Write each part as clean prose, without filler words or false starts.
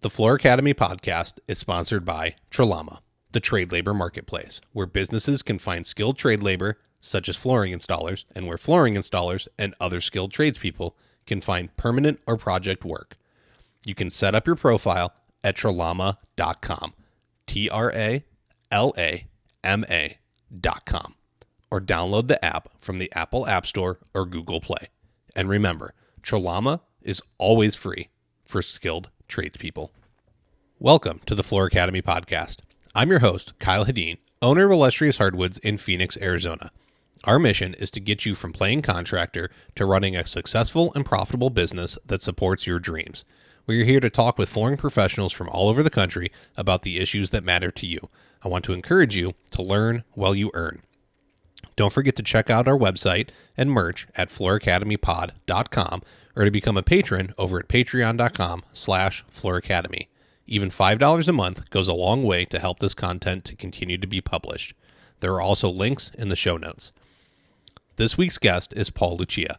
The Floor Academy podcast is sponsored by Trelama, the trade labor marketplace, where businesses can find skilled trade labor, such as flooring installers, and where flooring installers and other skilled tradespeople can find permanent or project work. You can set up your profile at trelama.com, TRALAMA.com, or download the app from the Apple App Store or Google Play. And remember, Trelama is always free for skilled tradespeople. Welcome to the Floor Academy podcast. I'm your host, Kyle Hedin, owner of Illustrious Hardwoods in Phoenix, Arizona. Our mission is to get you from playing contractor to running a successful and profitable business that supports your dreams. We're here to talk with flooring professionals from all over the country about the issues that matter to you. I want to encourage you to learn while you earn. Don't forget to check out our website and merch at flooracademypod.com or to become a patron over at patreon.com/flooracademy. Even $5 a month goes a long way to help this content to continue to be published. There are also links in the show notes. This week's guest is Paul Luccia.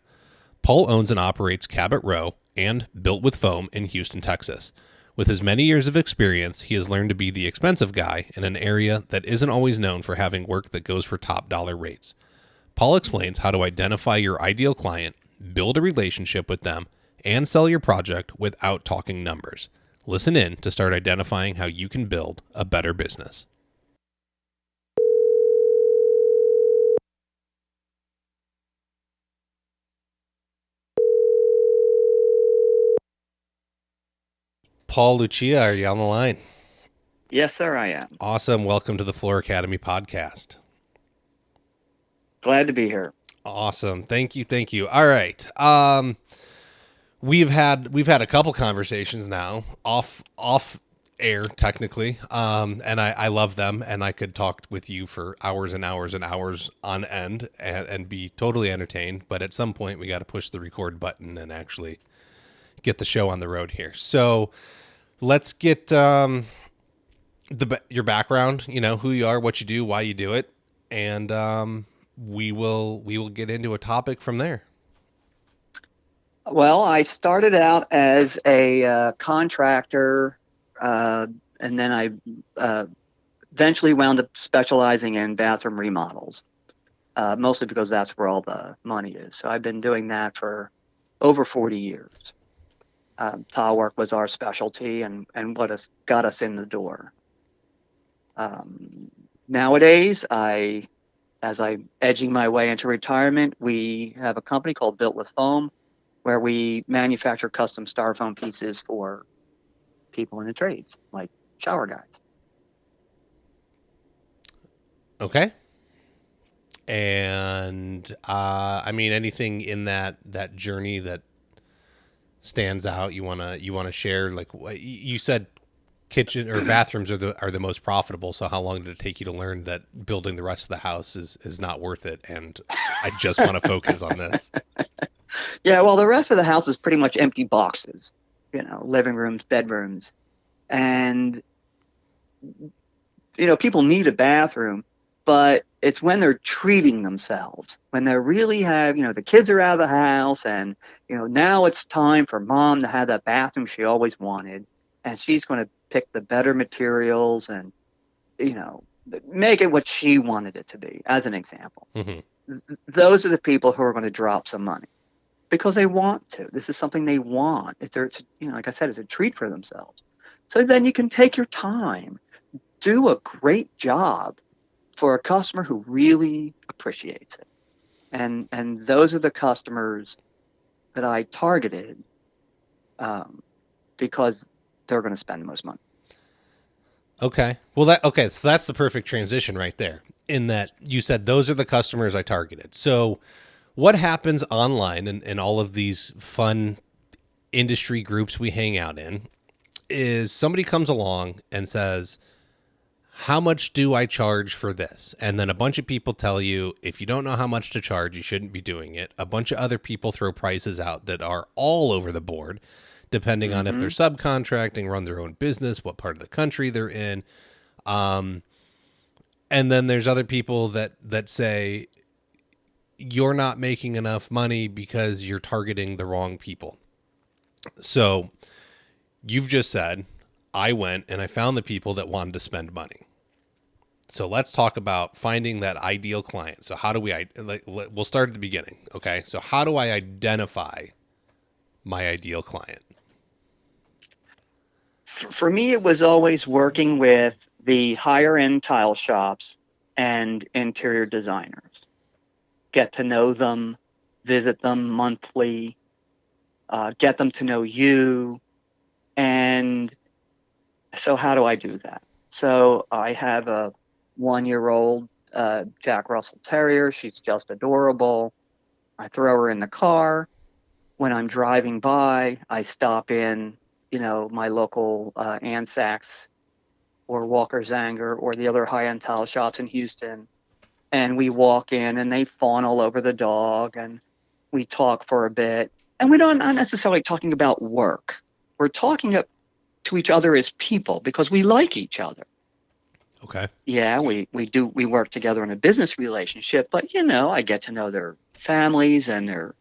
Paul owns and operates Cabot, Rowe and Built with Foam in Houston, Texas. With his many years of experience, he has learned to be the expensive guy in an area that isn't always known for having work that goes for top dollar rates. Paul explains how to identify your ideal client, build a relationship with them, and sell your project without talking numbers. Listen in to start identifying how you can build a better business. Paul Luccia, are you on the line? Yes, sir, I am. Awesome. Welcome to the Floor Academy podcast. Glad to be here. Awesome. Thank you. Thank you. All right. We've had a couple conversations now off air technically. And I love them, and I could talk with you for hours and hours and hours on end and be totally entertained. But at some point we got to push the record button and actually get the show on the road here. So let's get, your background, who you are, what you do, why you do it. And, we will get into a topic from there. Well, I started out as a contractor, and then I eventually wound up specializing in bathroom remodels, mostly because that's where all the money is. So I've been doing that for over 40 years. Tile work was our specialty and what has got us in the door. Nowadays, as I'm edging my way into retirement, we have a company called Built with Foam, where we manufacture custom styrofoam pieces for people in the trades, like shower guys. Okay. And, anything in that journey that stands out you want to share? Like you said, kitchen or bathrooms are the most profitable. So how long did it take you to learn that building the rest of the house is not worth it? And I just want to focus on this. Yeah, well, the rest of the house is pretty much empty boxes, living rooms, bedrooms. And, people need a bathroom, but it's when they're treating themselves, when they really have, the kids are out of the house and, now it's time for mom to have that bathroom she always wanted. And she's going to pick the better materials and, make it what she wanted it to be, as an example. Mm-hmm. Those are the people who are going to drop some money because they want to. This is something they want. It's like I said, it's a treat for themselves. So then you can take your time, do a great job for a customer who really appreciates it. And those are the customers that I targeted because they're going to spend the most money. Okay. Well, so that's the perfect transition right there, in that you said those are the customers I targeted. So what happens online and all of these fun industry groups we hang out in is somebody comes along and says, how much do I charge for this? And then a bunch of people tell you, if you don't know how much to charge, you shouldn't be doing it. A bunch of other people throw prices out that are all over the board, depending on if they're subcontracting, run their own business, what part of the country they're in. And then there's other people that say, you're not making enough money because you're targeting the wrong people. So you've just said, I went and I found the people that wanted to spend money. So let's talk about finding that ideal client. So how do we, we'll start at the beginning. Okay. So how do I identify my ideal client? For me, it was always working with the higher end tile shops and interior designers. Get to know them, visit them monthly, get them to know you. And so how do I do that? So I have a 1-year-old Jack Russell Terrier. She's just adorable. I throw her in the car. When I'm driving by, I stop in, my local Ann Sachs or Walker Zanger or the other high-end tile shops in Houston. And we walk in and they fawn all over the dog and we talk for a bit. And we're not necessarily talking about work. We're talking to each other as people because we like each other. Okay. Yeah, we work together in a business relationship, but I get to know their families and their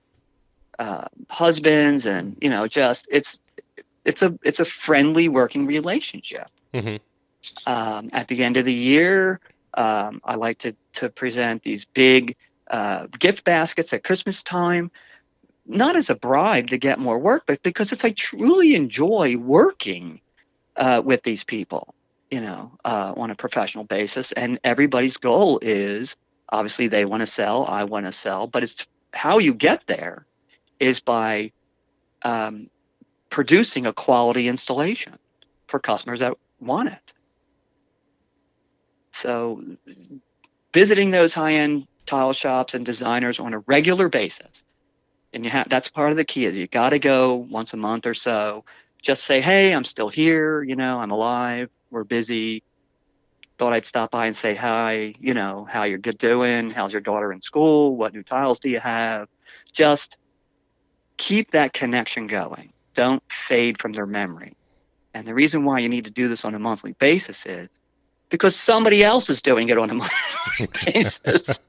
husbands, and just it's a friendly working relationship. Mm-hmm. At the end of the year, I like to present these big gift baskets at Christmas time, not as a bribe to get more work, but because I truly enjoy working with these people, on a professional basis. And everybody's goal is obviously they want to sell, I want to sell, but it's how you get there is by producing a quality installation for customers that want it. So visiting those high-end tile shops and designers on a regular basis. And that's part of the key is you got to go once a month or so. Just say, hey, I'm still here. I'm alive. We're busy. Thought I'd stop by and say hi, how you're doing. How's your daughter in school? What new tiles do you have? Just keep that connection going. Don't fade from their memory. And the reason why you need to do this on a monthly basis is because somebody else is doing it on a monthly basis.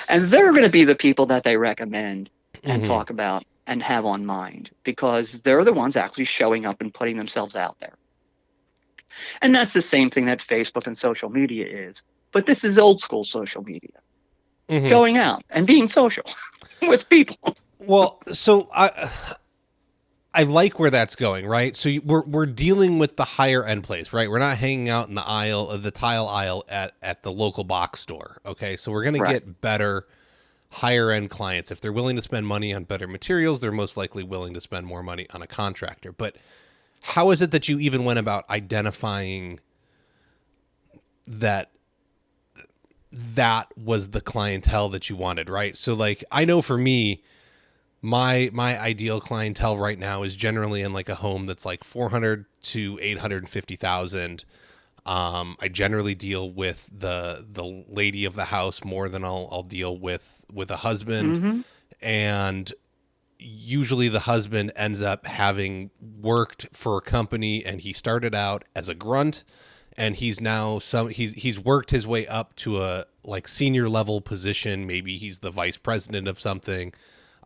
And they're going to be the people that they recommend and talk about and have on mind because they're the ones actually showing up and putting themselves out there. And that's the same thing that Facebook and social media is. But this is old school social media. Going out and being social with people. Well, so I like where that's going, right? So we're dealing with the higher end place, right? We're not hanging out in the aisle of the tile aisle at the local box store. Okay. So we're going to get better higher end clients. If they're willing to spend money on better materials, they're most likely willing to spend more money on a contractor. But how is it that you even went about identifying that was the clientele that you wanted, right? So like, I know for me, my ideal clientele right now is generally in like a home that's like 400 to 850,000. I generally deal with the lady of the house more than I'll deal with a husband. And usually the husband ends up having worked for a company and he started out as a grunt and he's now he's worked his way up to a like senior level position. Maybe he's the vice president of something.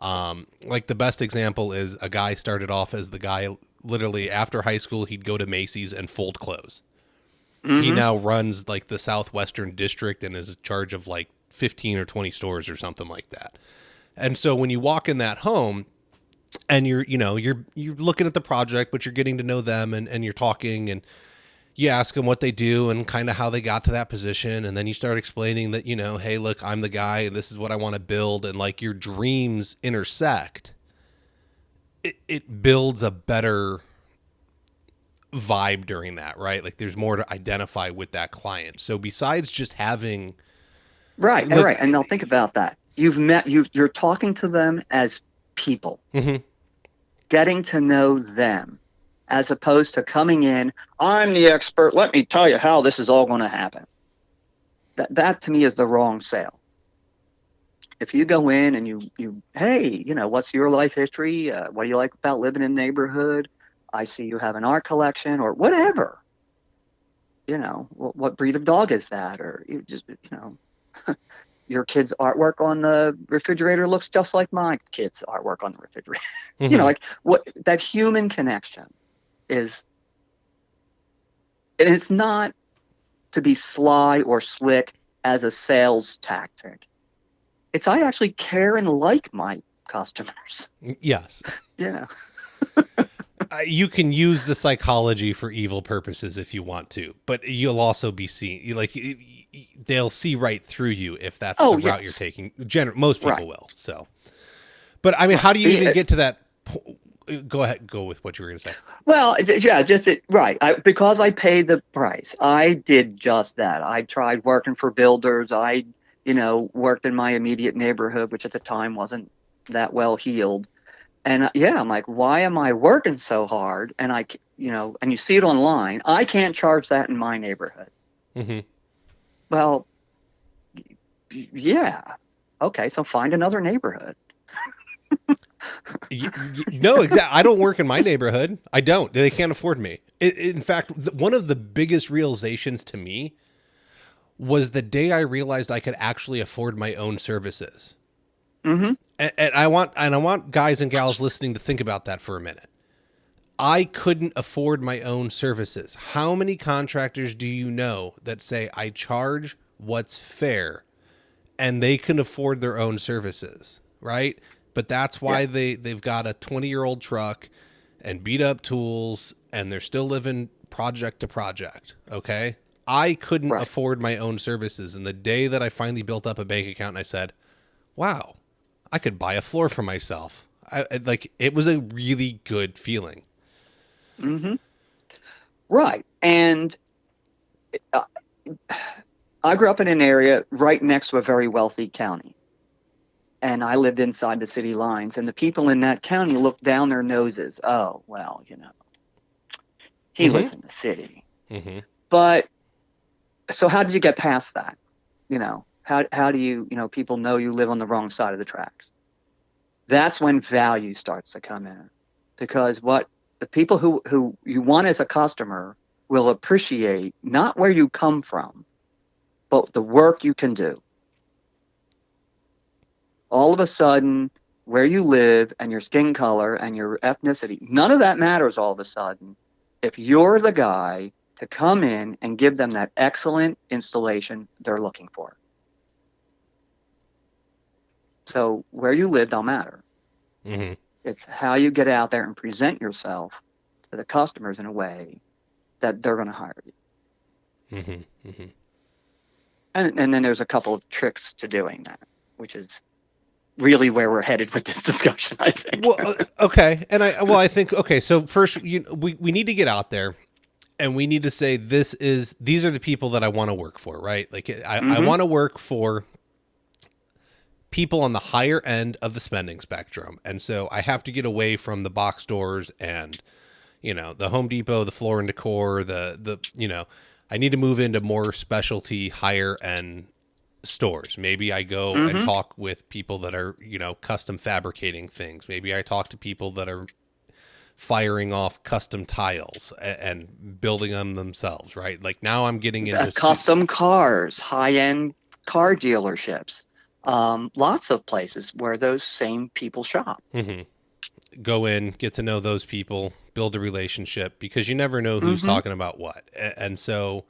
Like the best example is a guy started off as the guy literally after high school, he'd go to Macy's and fold clothes. He now runs like the Southwestern district and is in charge of like 15 or 20 stores or something like that. And so when you walk in that home and you're looking at the project, but you're getting to know them and you're talking and you ask them what they do and kind of how they got to that position. And then you start explaining that, hey, look, I'm the guy and this is what I want to build. And like your dreams intersect. It builds a better vibe during that, right? Like there's more to identify with that client. So besides just having. Right. And now think about that. You're talking to them as people, getting to know them. As opposed to coming in, I'm the expert. Let me tell you how this is all going to happen. That to me is the wrong sale. If you go in and you hey, what's your life history? What do you like about living in the neighborhood? I see you have an art collection or whatever. What breed of dog is that? Or you just, your kid's artwork on the refrigerator looks just like my kid's artwork on the refrigerator. Like what that human connection is And it's not to be sly or slick as a sales tactic. It's I actually care and like my customers. Yes. Yeah. You can use the psychology for evil purposes if you want to, but you'll also be seen like they'll see right through you if that's Oh, the route you're yes. taking. Most Right. people will. So, but I mean, how Right. do you even get to that? Go ahead. Go with what you were going to say. Well, yeah, just right. Because I paid the price, I did just that. I tried working for builders. I, worked in my immediate neighborhood, which at the time wasn't that well heeled. And yeah, I'm like, why am I working so hard? And and you see it online. I can't charge that in my neighborhood. Mm-hmm. Well, yeah. Okay, so find another neighborhood. No, exactly. I don't work in my neighborhood. I don't. They can't afford me. In fact, one of the biggest realizations to me was the day I realized I could actually afford my own services. Mm-hmm. And I want guys and gals listening to think about that for a minute. I couldn't afford my own services. How many contractors do you know that say I charge what's fair and they can afford their own services, right? But that's Yeah. why they've got a 20-year-old truck and beat up tools and they're still living project to project, okay? I couldn't Right. afford my own services, and the day that I finally built up a bank account and I said, "Wow, I could buy a floor for myself." Like it was a really good feeling. Mm-hmm. Right. And uh, I grew up in an area right next to a very wealthy county. And I lived inside the city lines, and the people in that county looked down their noses. Oh, well, he Mm-hmm. lives in the city. Mm-hmm. But so how did you get past that? How do people know you live on the wrong side of the tracks? That's when value starts to come in, because what the people who you want as a customer will appreciate not where you come from, but the work you can do. All of a sudden, where you live and your skin color and your ethnicity, none of that matters all of a sudden if you're the guy to come in and give them that excellent installation they're looking for. So where you live don't matter. Mm-hmm. It's how you get out there and present yourself to the customers in a way that they're going to hire you. Mm-hmm. Mm-hmm. And then there's a couple of tricks to doing that, which is really where we're headed with this discussion, I think. Well, okay, and I think okay. So first, we need to get out there, and we need to say these are the people that I want to work for, right? Like I Mm-hmm. want to work for people on the higher end of the spending spectrum, and so I have to get away from the box stores and the Home Depot, the Floor and Decor, the I need to move into more specialty, higher end stores. Maybe I go and Mm-hmm. talk with people that are, custom fabricating things. Maybe I talk to people that are firing off custom tiles and building them themselves, right? Like now I'm getting into Custom cars, high-end car dealerships, lots of places where those same people shop. mm-hmm. Go in, get to know those people, build a relationship, because you never know who's Mm-hmm. talking about what. And so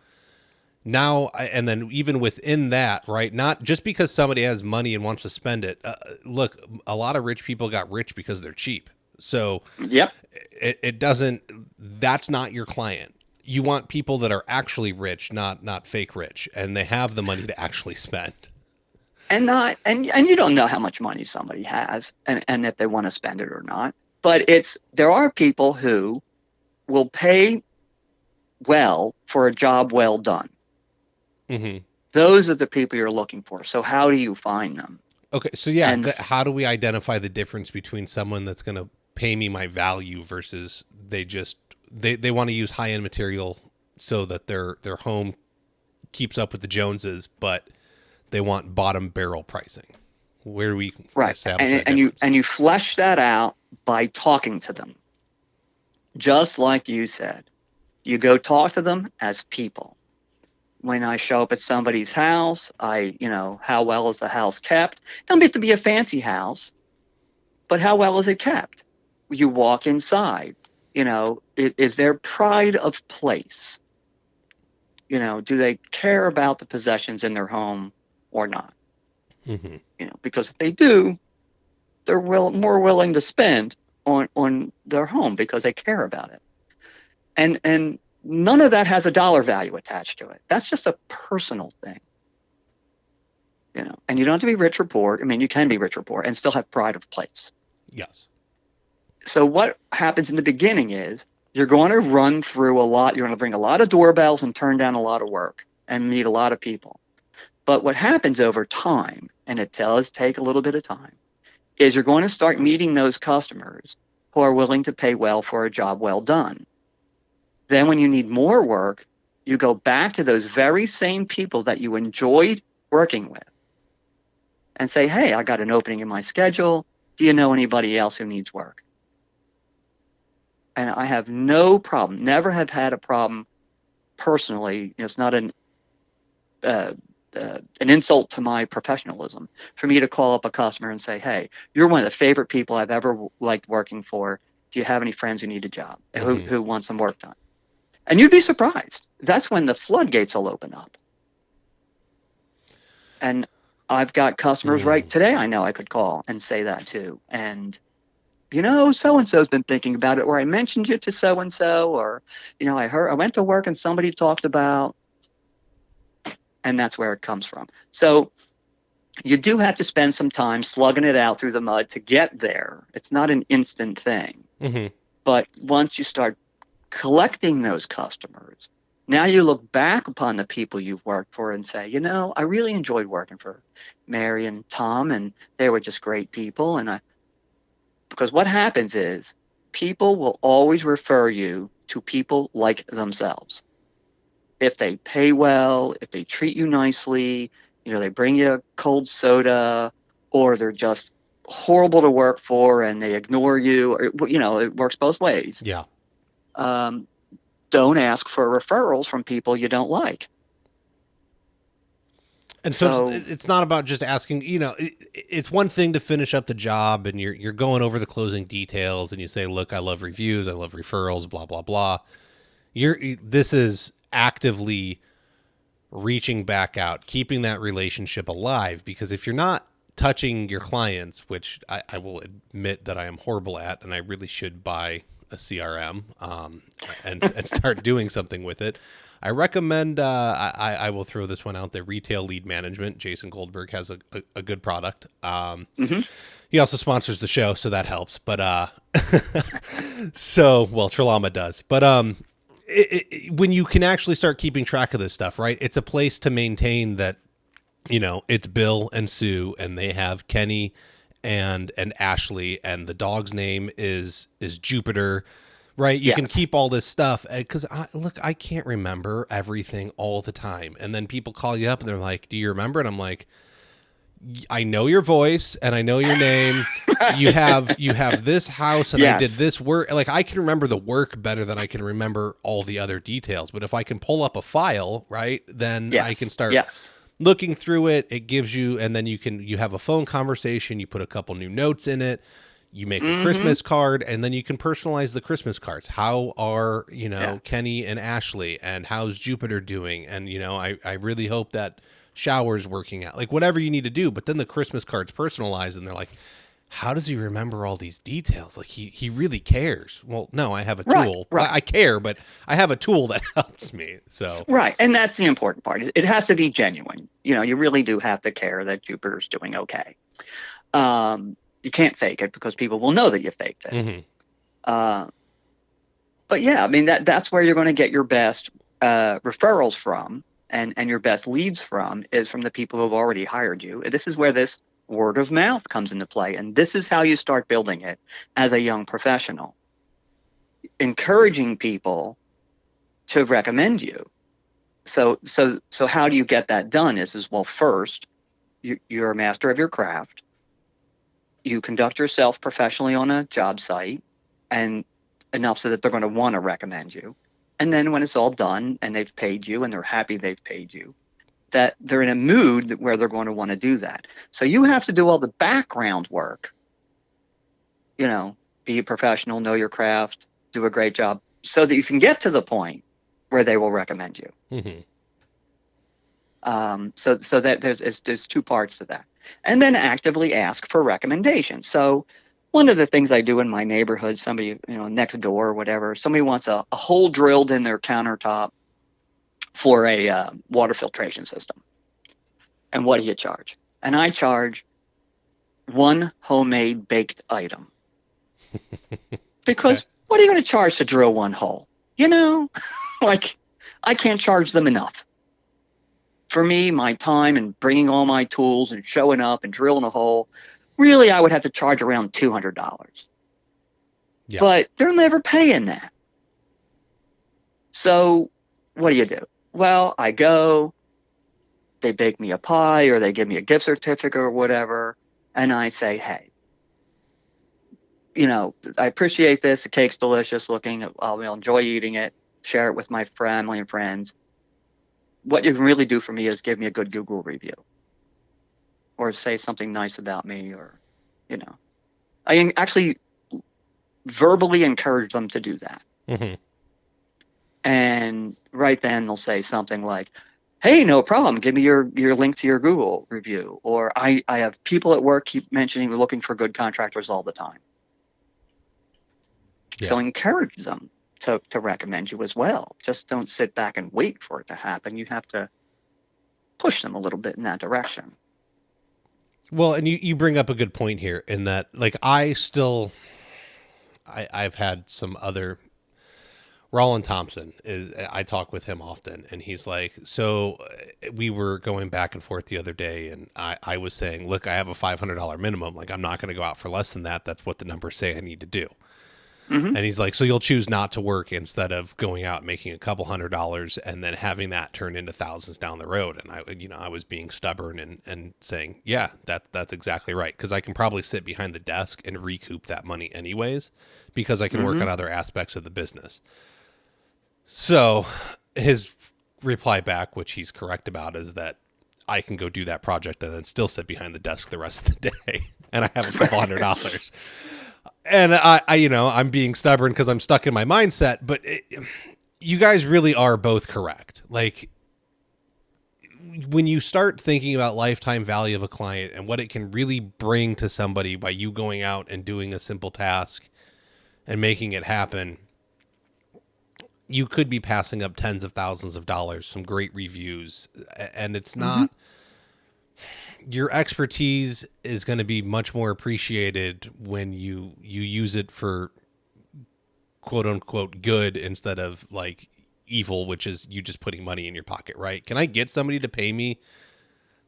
now, and then even within that, right? Not just because somebody has money and wants to spend it. Look, a lot of rich people got rich because they're cheap. So Yep. it doesn't, that's not your client. You want people that are actually rich, not fake rich, and they have the money to actually spend. And you don't know how much money somebody has and if they want to spend it or not. But there are people who will pay well for a job well done. Mm-hmm. Those are the people you're looking for. So how do you find them? Okay, so yeah, And how do we identify the difference between someone that's going to pay me my value versus they want to use high end material so that their home keeps up with the Joneses, but they want bottom barrel pricing. Where do we right. establish And that and you difference? and you flesh that out by talking to them. Just like you said. You go talk to them as people. When I show up at somebody's house, how well is the house kept? It don't have to be a fancy house, but how well is it kept? You walk inside, is there pride of place? Do they care about the possessions in their home or not? Mm-hmm. Because if they do, they're more willing to spend on their home because they care about it. And none of that has a dollar value attached to it. That's just a personal thing. And you don't have to be rich or poor. I mean, you can be rich or poor and still have pride of place. Yes. So what happens in the beginning is you're going to run through a lot. You're going to bring a lot of doorbells and turn down a lot of work and meet a lot of people. But what happens over time, and it does take a little bit of time, is you're going to start meeting those customers who are willing to pay well for a job well done. Then when you need more work, you go back to those very same people that you enjoyed working with and say, hey, I got an opening in my schedule. Do you know anybody else who needs work? And I have no problem, never have had a problem personally. It's not an insult to my professionalism for me to call up a customer and say, hey, you're one of the favorite people I've ever liked working for. Do you have any friends who need a job, who want some work done? And you'd be surprised. That's when the floodgates will open up. And I've got customers right today I know I could call and say that too. And, so-and-so's been thinking about it, or I mentioned you to so-and-so, or, I went to work and somebody talked about, and that's where it comes from. So you do have to spend some time slugging it out through the mud to get there. It's not an instant thing. Mm-hmm. But once you start collecting those customers, now you look back upon the people you've worked for and say, I really enjoyed working for Mary and Tom, and they were just great people. Because what happens is people will always refer you to people like themselves. If they pay well, if they treat you nicely, they bring you a cold soda, or they're just horrible to work for and they ignore you, or, it works both ways. Yeah. Don't ask for referrals from people you don't like. And so it's not about just asking, it's one thing to finish up the job and you're going over the closing details and you say, look, I love reviews, I love referrals, blah, blah, blah. This is actively reaching back out, keeping that relationship alive, because if you're not touching your clients, which I will admit that I am horrible at, and I really should buy a CRM and start doing something with it. I recommend, I will throw this one out there, Retail Lead Management. Jason Goldberg has a good product. He also sponsors the show, so that helps. But Tralama does. But when you can actually start keeping track of this stuff, right? It's a place to maintain that, it's Bill and Sue, and they have Kenny and Ashley, and the dog's name is Jupiter. Right. You can keep all this stuff because I can't remember everything all the time. And then people call you up and they're like, do you remember? And I'm like, I know your voice and I know your name. You have this house and I did this work. Like I can remember the work better than I can remember all the other details. But if I can pull up a file, right, then I can start looking through it. It gives you, and then you have a phone conversation. You put a couple new notes in it. You make a Christmas card, and then you can personalize the Christmas cards. How are, Kenny and Ashley, and how's Jupiter doing? And, I really hope that shower's working out. Like, whatever you need to do. But then the Christmas card's personalized, and they're like, how does he remember all these details? Like, he really cares. Well, no, I have a tool. Right. I care, but I have a tool that helps me. So right, and that's the important part. It has to be genuine. You really do have to care that Jupiter's doing okay. You can't fake it because people will know that you faked it. Mm-hmm. But yeah, I mean, that's where you're going to get your best referrals from and your best leads from is from the people who have already hired you. This is where this word of mouth comes into play. And this is how you start building it as a young professional. Encouraging people to recommend you. So how do you get that done is well, first, you're a master of your craft. You conduct yourself professionally on a job site and enough so that they're going to want to recommend you. And then when it's all done and they've paid you and they're happy they've paid you, that they're in a mood where they're going to want to do that. So you have to do all the background work, be a professional, know your craft, do a great job so that you can get to the point where they will recommend you. Mm-hmm. So that there's two parts to that. And then actively ask for recommendations. So one of the things I do in my neighborhood, somebody, next door or whatever, somebody wants a hole drilled in their countertop for a water filtration system. And what do you charge? And I charge one homemade baked item. Because Okay. what are you going to charge to drill one hole? Like I can't charge them enough. For me, my time and bringing all my tools and showing up and drilling a hole, really, I would have to charge around $200. Yeah. But they're never paying that. So what do? Well, I go, they bake me a pie or they give me a gift certificate or whatever, and I say, hey, I appreciate this. The cake's delicious looking. I'll enjoy eating it, share it with my family and friends. What you can really do for me is give me a good Google review or say something nice about me, or, I actually verbally encourage them to do that. Mm-hmm. And right then they'll say something like, hey, no problem. Give me your link to your Google review. Or I have people at work keep mentioning they're looking for good contractors all the time. Yeah. So encourage them to recommend you as well. Just don't sit back and wait for it to happen. You have to push them a little bit in that direction. Well, and you bring up a good point here in that, like, I've had some other, Roland Thompson I talk with him often, and he's like, so we were going back and forth the other day, and I was saying, look, I have a $500 minimum. Like, I'm not going to go out for less than that. That's what the numbers say I need to do. Mm-hmm. And he's like, so you'll choose not to work instead of going out and making a couple $100 and then having that turn into thousands down the road. And I was being stubborn and saying, yeah, that's exactly right. Cause I can probably sit behind the desk and recoup that money anyways, because I can work on other aspects of the business. So his reply back, which he's correct about, is that I can go do that project and then still sit behind the desk the rest of the day. And I have a couple $100. And I'm being stubborn because I'm stuck in my mindset, but you guys really are both correct. Like, when you start thinking about lifetime value of a client and what it can really bring to somebody by you going out and doing a simple task and making it happen, you could be passing up tens of thousands of dollars, some great reviews, and it's not, your expertise is going to be much more appreciated when you use it for quote unquote good instead of like evil, which is you just putting money in your pocket, right? Can I get somebody to pay me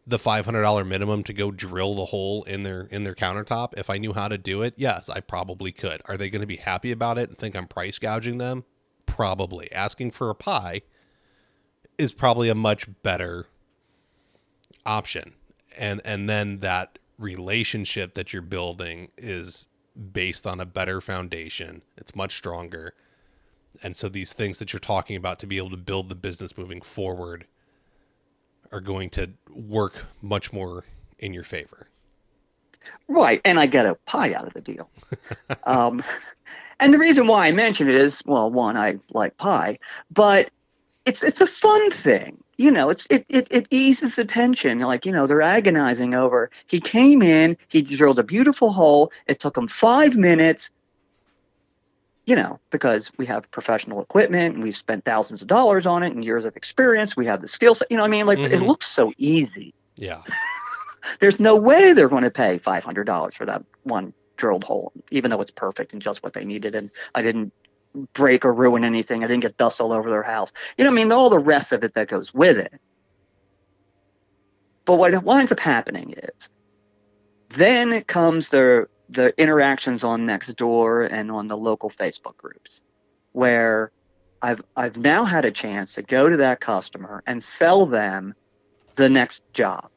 the $500 minimum to go drill the hole in their countertop? If I knew how to do it, yes, I probably could. Are they going to be happy about it and think I'm price gouging them? Probably. Asking for a pie is probably a much better option. And then that relationship that you're building is based on a better foundation. It's much stronger. And so these things that you're talking about to be able to build the business moving forward are going to work much more in your favor. Right. And I get a pie out of the deal. And the reason why I mention it is, well, one, I like pie, but it's a fun thing. It eases the tension. Like, they're agonizing over, he came in, he drilled a beautiful hole. It took him 5 minutes, because we have professional equipment and we've spent thousands of dollars on it and years of experience. We have the skill set, it looks so easy. Yeah. There's no way they're going to pay $500 for that one drilled hole, even though it's perfect and just what they needed. And I didn't break or ruin anything. I didn't get dust all over their house. All the rest of it that goes with it. But what winds up happening is then it comes the interactions on Nextdoor and on the local Facebook groups, where I've now had a chance to go to that customer and sell them the next job,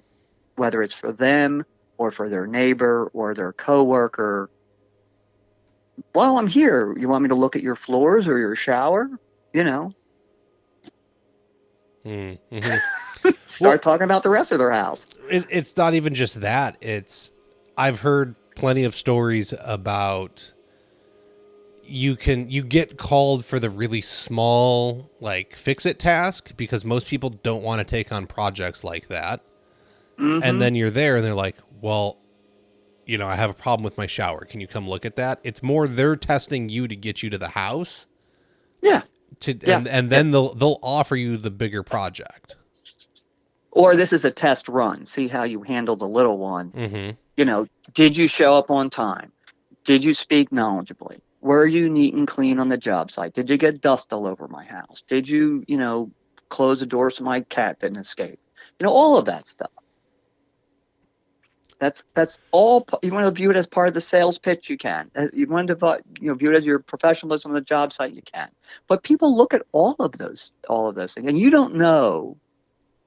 whether it's for them or for their neighbor or their coworker. While I'm here, you want me to look at your floors or your shower? Start talking about the rest of their house. It's not even just that. I've heard plenty of stories about, you get called for the really small like fix it task because most people don't want to take on projects like that. And Mm-hmm. then you're there and they're like, well, I have a problem with my shower. Can you come look at that? It's more they're testing you to get you to the house Yeah. Yeah. and Yeah. then they'll offer you the bigger project. Or this is a test run. See how you handle the little one. Mm-hmm. Did you show up on time? Did you speak knowledgeably? Were you neat and clean on the job site? Did you get dust all over my house? Did you, close the door so my cat didn't escape? All of that stuff. That's all. You want to view it as part of the sales pitch, you can. You want to view it as your professionalism on the job site, you can. But people look at all of those things, and you don't know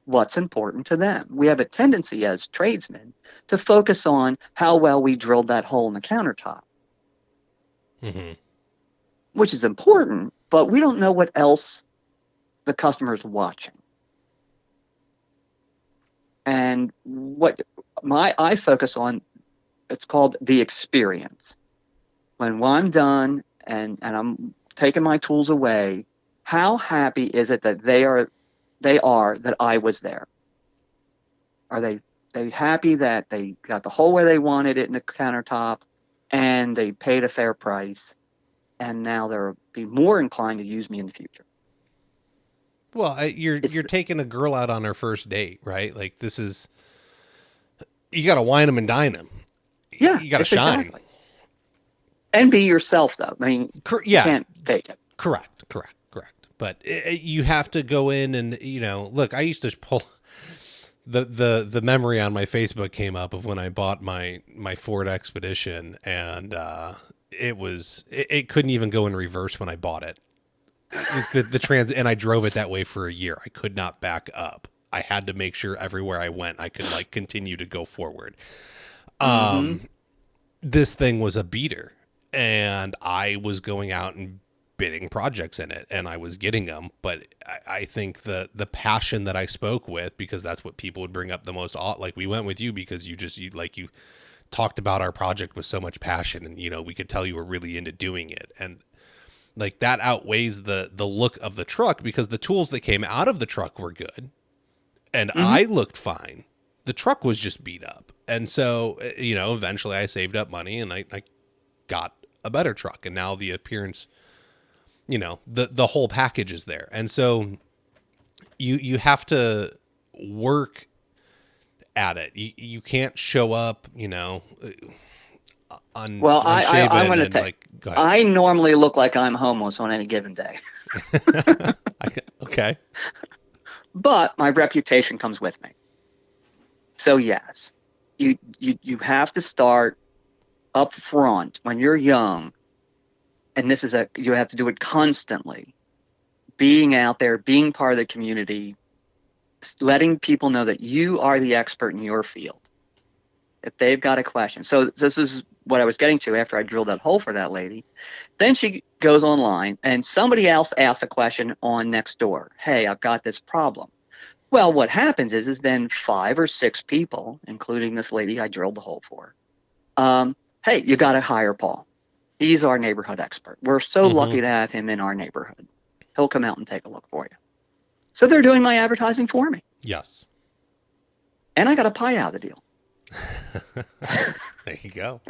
what's important to them. We have a tendency as tradesmen to focus on how well we drilled that hole in the countertop, Mm-hmm. which is important, but we don't know what else the customer's watching. And what I focus on, it's called the experience. When I'm done and I'm taking my tools away, how happy is it that they are that I was there? Are they happy that they got the hole where they wanted it in the countertop and they paid a fair price and now they'll be more inclined to use me in the future? Well, you're taking a girl out on her first date, right? Like this is, you got to wine them and dine them. Yeah, You got to shine. exactly. And be yourself, though. I mean, you can't fake it. Correct. But you have to go in and, look, I used to pull the memory on my Facebook came up of when I bought my Ford Expedition, and it couldn't even go in reverse when I bought it. And I drove it that way for a year. I could not back up. I had to make sure everywhere I went, I could continue to go forward. Mm-hmm. This thing was a beater, and I was going out and bidding projects in it, and I was getting them. But I think the passion that I spoke with, because that's what people would bring up the most. Like we went with you because you talked about our project with so much passion, and we could tell you were really into doing it, and like that outweighs the look of the truck, because the tools that came out of the truck were good and I looked fine. The truck was just beat up. And so, eventually I saved up money and I got a better truck, and now the appearance, the whole package is there. And so you have to work at it. You can't show up, Well, I'm going to take. I normally look like I'm homeless on any given day. Okay. But my reputation comes with me. So yes, you have to start up front when you're young, and you have to do it constantly. Being out there, being part of the community, letting people know that you are the expert in your field. If they've got a question. So this is what I was getting to after I drilled that hole for that lady. Then she goes online and somebody else asks a question on Nextdoor. Hey, I've got this problem. Well, what happens is then 5 or 6 people, including this lady I drilled the hole for, hey, you got to hire Paul. He's our neighborhood expert. We're so lucky to have him in our neighborhood. He'll come out and take a look for you. So they're doing my advertising for me. Yes. And I got a pie out of the deal. There you go.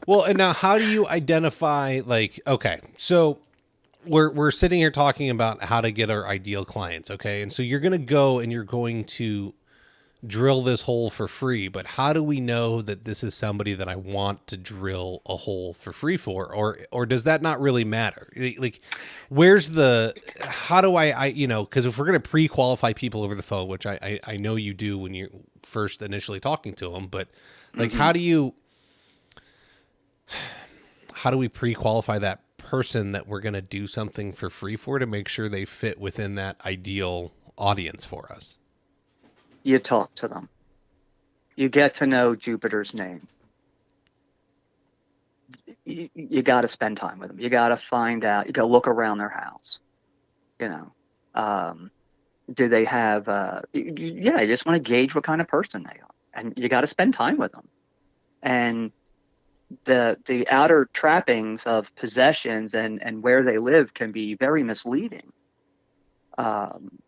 Well, and now how do you identify, okay, so we're sitting here talking about how to get our ideal clients, okay? And so you're going to go and you're going to drill this hole for free, but how do we know that this is somebody that I want to drill a hole for free for, or does that not really matter? Like, how do I because if we're going to pre-qualify people over the phone, which I know you do when you're first initially talking to them, but like, how do we pre-qualify that person that we're going to do something for free for, to make sure they fit within that ideal audience for us? You talk to them. You get to know Jupiter's name. You got to spend time with them. You got to find out. You got to look around their house. Do they have? You just want to gauge what kind of person they are, and you got to spend time with them. And the outer trappings of possessions and where they live can be very misleading. Um,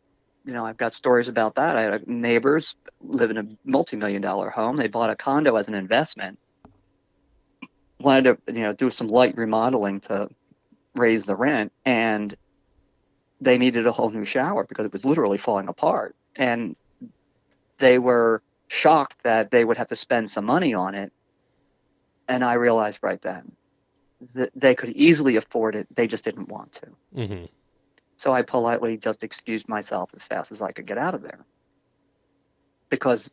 I've got stories about that. I had neighbors live in a multi-million-dollar home. They bought a condo as an investment, wanted to, do some light remodeling to raise the rent, and they needed a whole new shower because it was literally falling apart. And they were shocked that they would have to spend some money on it. And I realized right then that they could easily afford it. They just didn't want to. Mm-hmm. So I politely just excused myself as fast as I could get out of there, because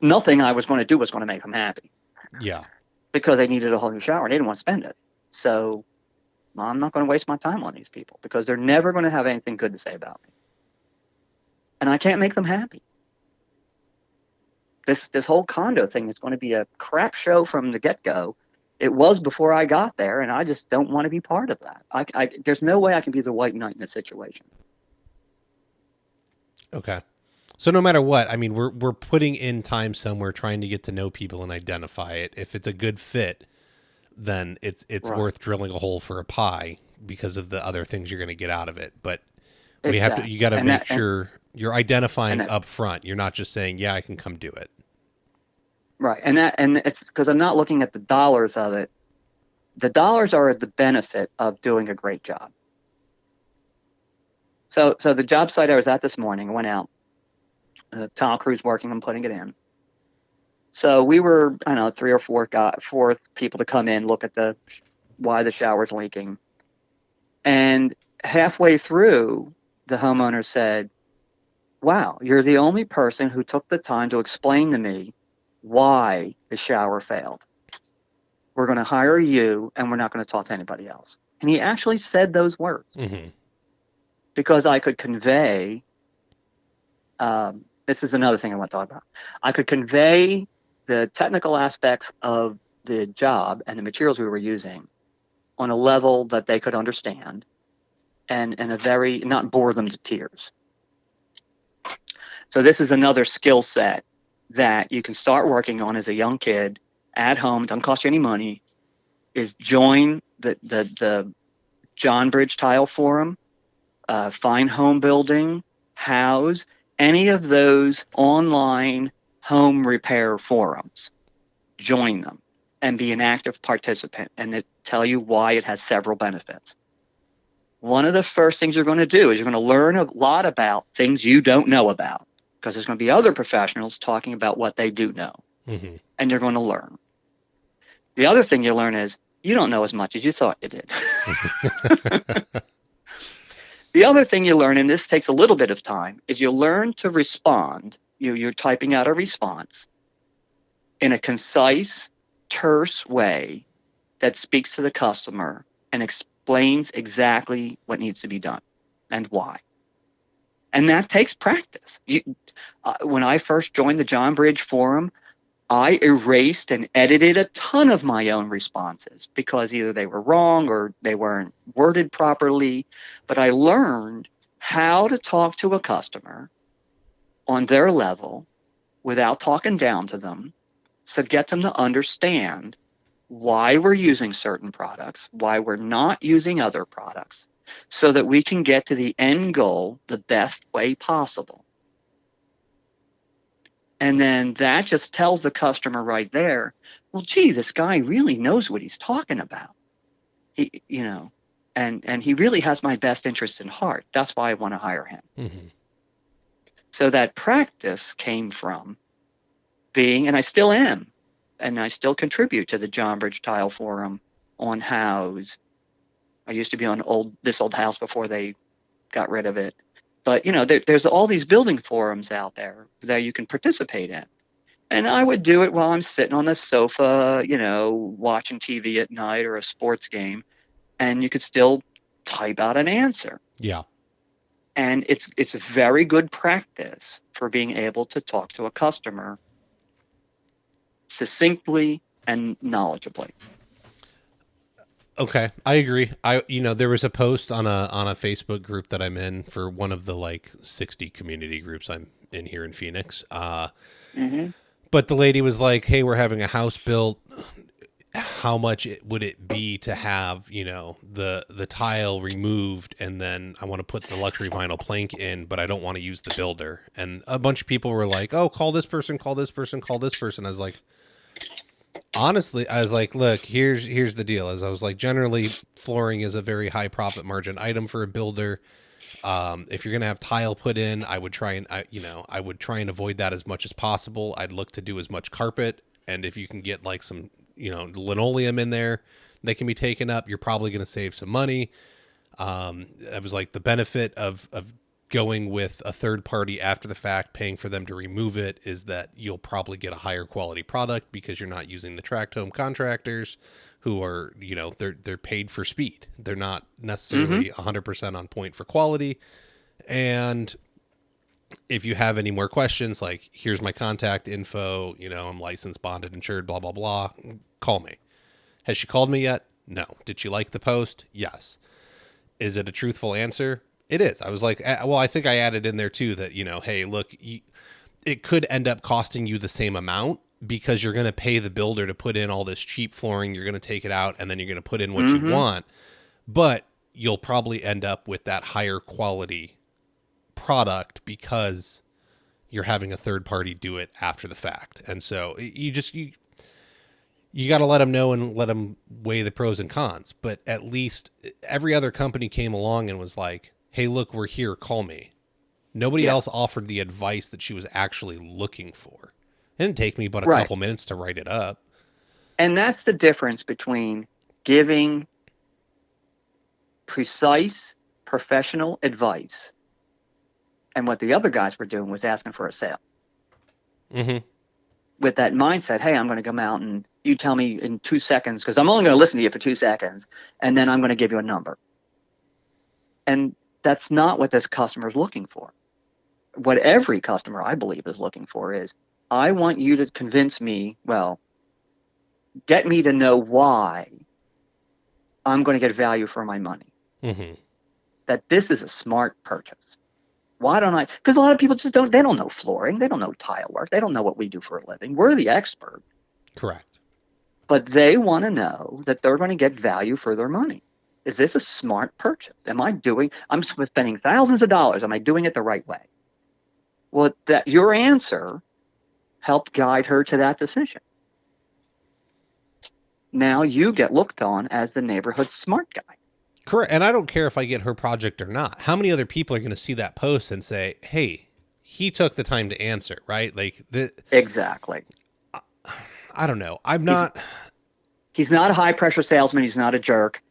nothing I was going to do was going to make them happy. Yeah. Because they needed a whole new shower and they didn't want to spend it. So I'm not going to waste my time on these people because they're never going to have anything good to say about me. And I can't make them happy. This whole condo thing is going to be a crap show from the get-go. It was before I got there, and I just don't want to be part of that. There's no way I can be the white knight in this situation. Okay. So no matter what, I mean, we're putting in time somewhere trying to get to know people and identify it. If it's a good fit, then it's Right. worth drilling a hole for a pie because of the other things you're going to get out of it. But Exactly. you got to And make that, sure you're identifying and up front. You're not just saying, yeah, I can come do it. right. And it's because I'm not looking at the dollars of it. The dollars are the benefit of doing a great job. So the job site I was at this morning, I went out. The tile crew's working on putting it in. So we were, I don't know, three or four people to come in, look at why the shower's leaking. And halfway through, the homeowner said, "Wow, you're the only person who took the time to explain to me why the shower failed. We're going to hire you, and we're not going to talk to anybody else." And he actually said those words. Mm-hmm. Because I could convey, this is another thing I want to talk about. I could convey the technical aspects of the job and the materials we were using on a level that they could understand, and not bore them to tears. So this is another skill set that you can start working on as a young kid at home. Doesn't cost you any money. Is join the John Bridge Tile Forum, Fine Home Building, House, any of those online home repair forums. Join them and be an active participant, and they tell you why it has several benefits. One of the first things you're going to do is you're going to learn a lot about things you don't know about, because there's going to be other professionals talking about what they do know, Mm-hmm. and you're going to learn. The other thing you learn is you don't know as much as you thought you did. The other thing you learn, and this takes a little bit of time, is you learn to respond. You're typing out a response in a concise, terse way that speaks to the customer and explains exactly what needs to be done and why. And that takes practice. When I first joined the John Bridge Forum, I erased and edited a ton of my own responses because either they were wrong or they weren't worded properly. But I learned how to talk to a customer on their level without talking down to them, to get them to understand why we're using certain products, why we're not using other products, so that we can get to the end goal the best way possible. And then that just tells the customer right there, well, gee, this guy really knows what he's talking about. And he really has my best interest in heart. That's why I want to hire him. Mm-hmm. So that practice came from being, and I still am, and I still contribute to the John Bridge Tile Forum on House. I used to be on this old house before they got rid of it. But, there's all these building forums out there that you can participate in. And I would do it while I'm sitting on the sofa, watching TV at night or a sports game. And you could still type out an answer. Yeah. And it's a very good practice for being able to talk to a customer succinctly and knowledgeably. Okay, I agree. There was a post on a Facebook group that I'm in for one of the 60 community groups I'm in here in Phoenix. Mm-hmm. But the lady was like, "Hey, we're having a house built. how much would it be to have, the tile removed, and then I want to put the luxury vinyl plank in, but I don't want to use the builder. And a bunch of people were like, oh, call this person, call this person, call this person. I was like, honestly, I was like, look, here's the deal. As I was like, generally flooring is a very high profit margin item for a builder. If you're going to have tile put in, I would try and avoid that as much as possible. I'd look to do as much carpet. And if you can get like some, linoleum in there that can be taken up, you're probably going to save some money. It was like the benefit of going with a third party after the fact, paying for them to remove it, is that you'll probably get a higher quality product because you're not using the tract home contractors who are, they're paid for speed. They're not necessarily 100% on point for quality. And if you have any more questions, like, here's my contact info, I'm licensed, bonded, insured, blah, blah, blah, call me. Has she called me yet? No. Did she like the post? Yes. Is it a truthful answer? It is. I was like, well, I think I added in there too that, hey, look, it could end up costing you the same amount because you're going to pay the builder to put in all this cheap flooring. You're going to take it out and then you're going to put in what you want, but you'll probably end up with that higher quality product because you're having a third party do it after the fact. And so you got to let them know and let them weigh the pros and cons. But at least every other company came along and was like, hey, look, we're here, call me. Nobody else offered the advice that she was actually looking for. It didn't take me but a couple minutes to write it up. And that's the difference between giving precise professional advice and what the other guys were doing was asking for a sale. Mm-hmm. With that mindset, hey, I'm going to come out and you tell me in 2 seconds, because I'm only going to listen to you for 2 seconds, and then I'm going to give you a number. And that's not what this customer is looking for. What every customer, I believe, is looking for is, I want you to convince me, get me to know why I'm going to get value for my money. Mm-hmm. That this is a smart purchase. Why don't I? Because a lot of people just they don't know flooring. They don't know tile work. They don't know what we do for a living. We're the expert. Correct. But they want to know that they're going to get value for their money. Is this a smart purchase? I'm spending thousands of dollars. Am I doing it the right way? Well, your answer helped guide her to that decision. Now you get looked on as the neighborhood smart guy. Correct. And I don't care if I get her project or not. How many other people are going to see that post and say, hey, he took the time to answer, right? Like Exactly. I don't know. He's not a high pressure salesman. He's not a jerk.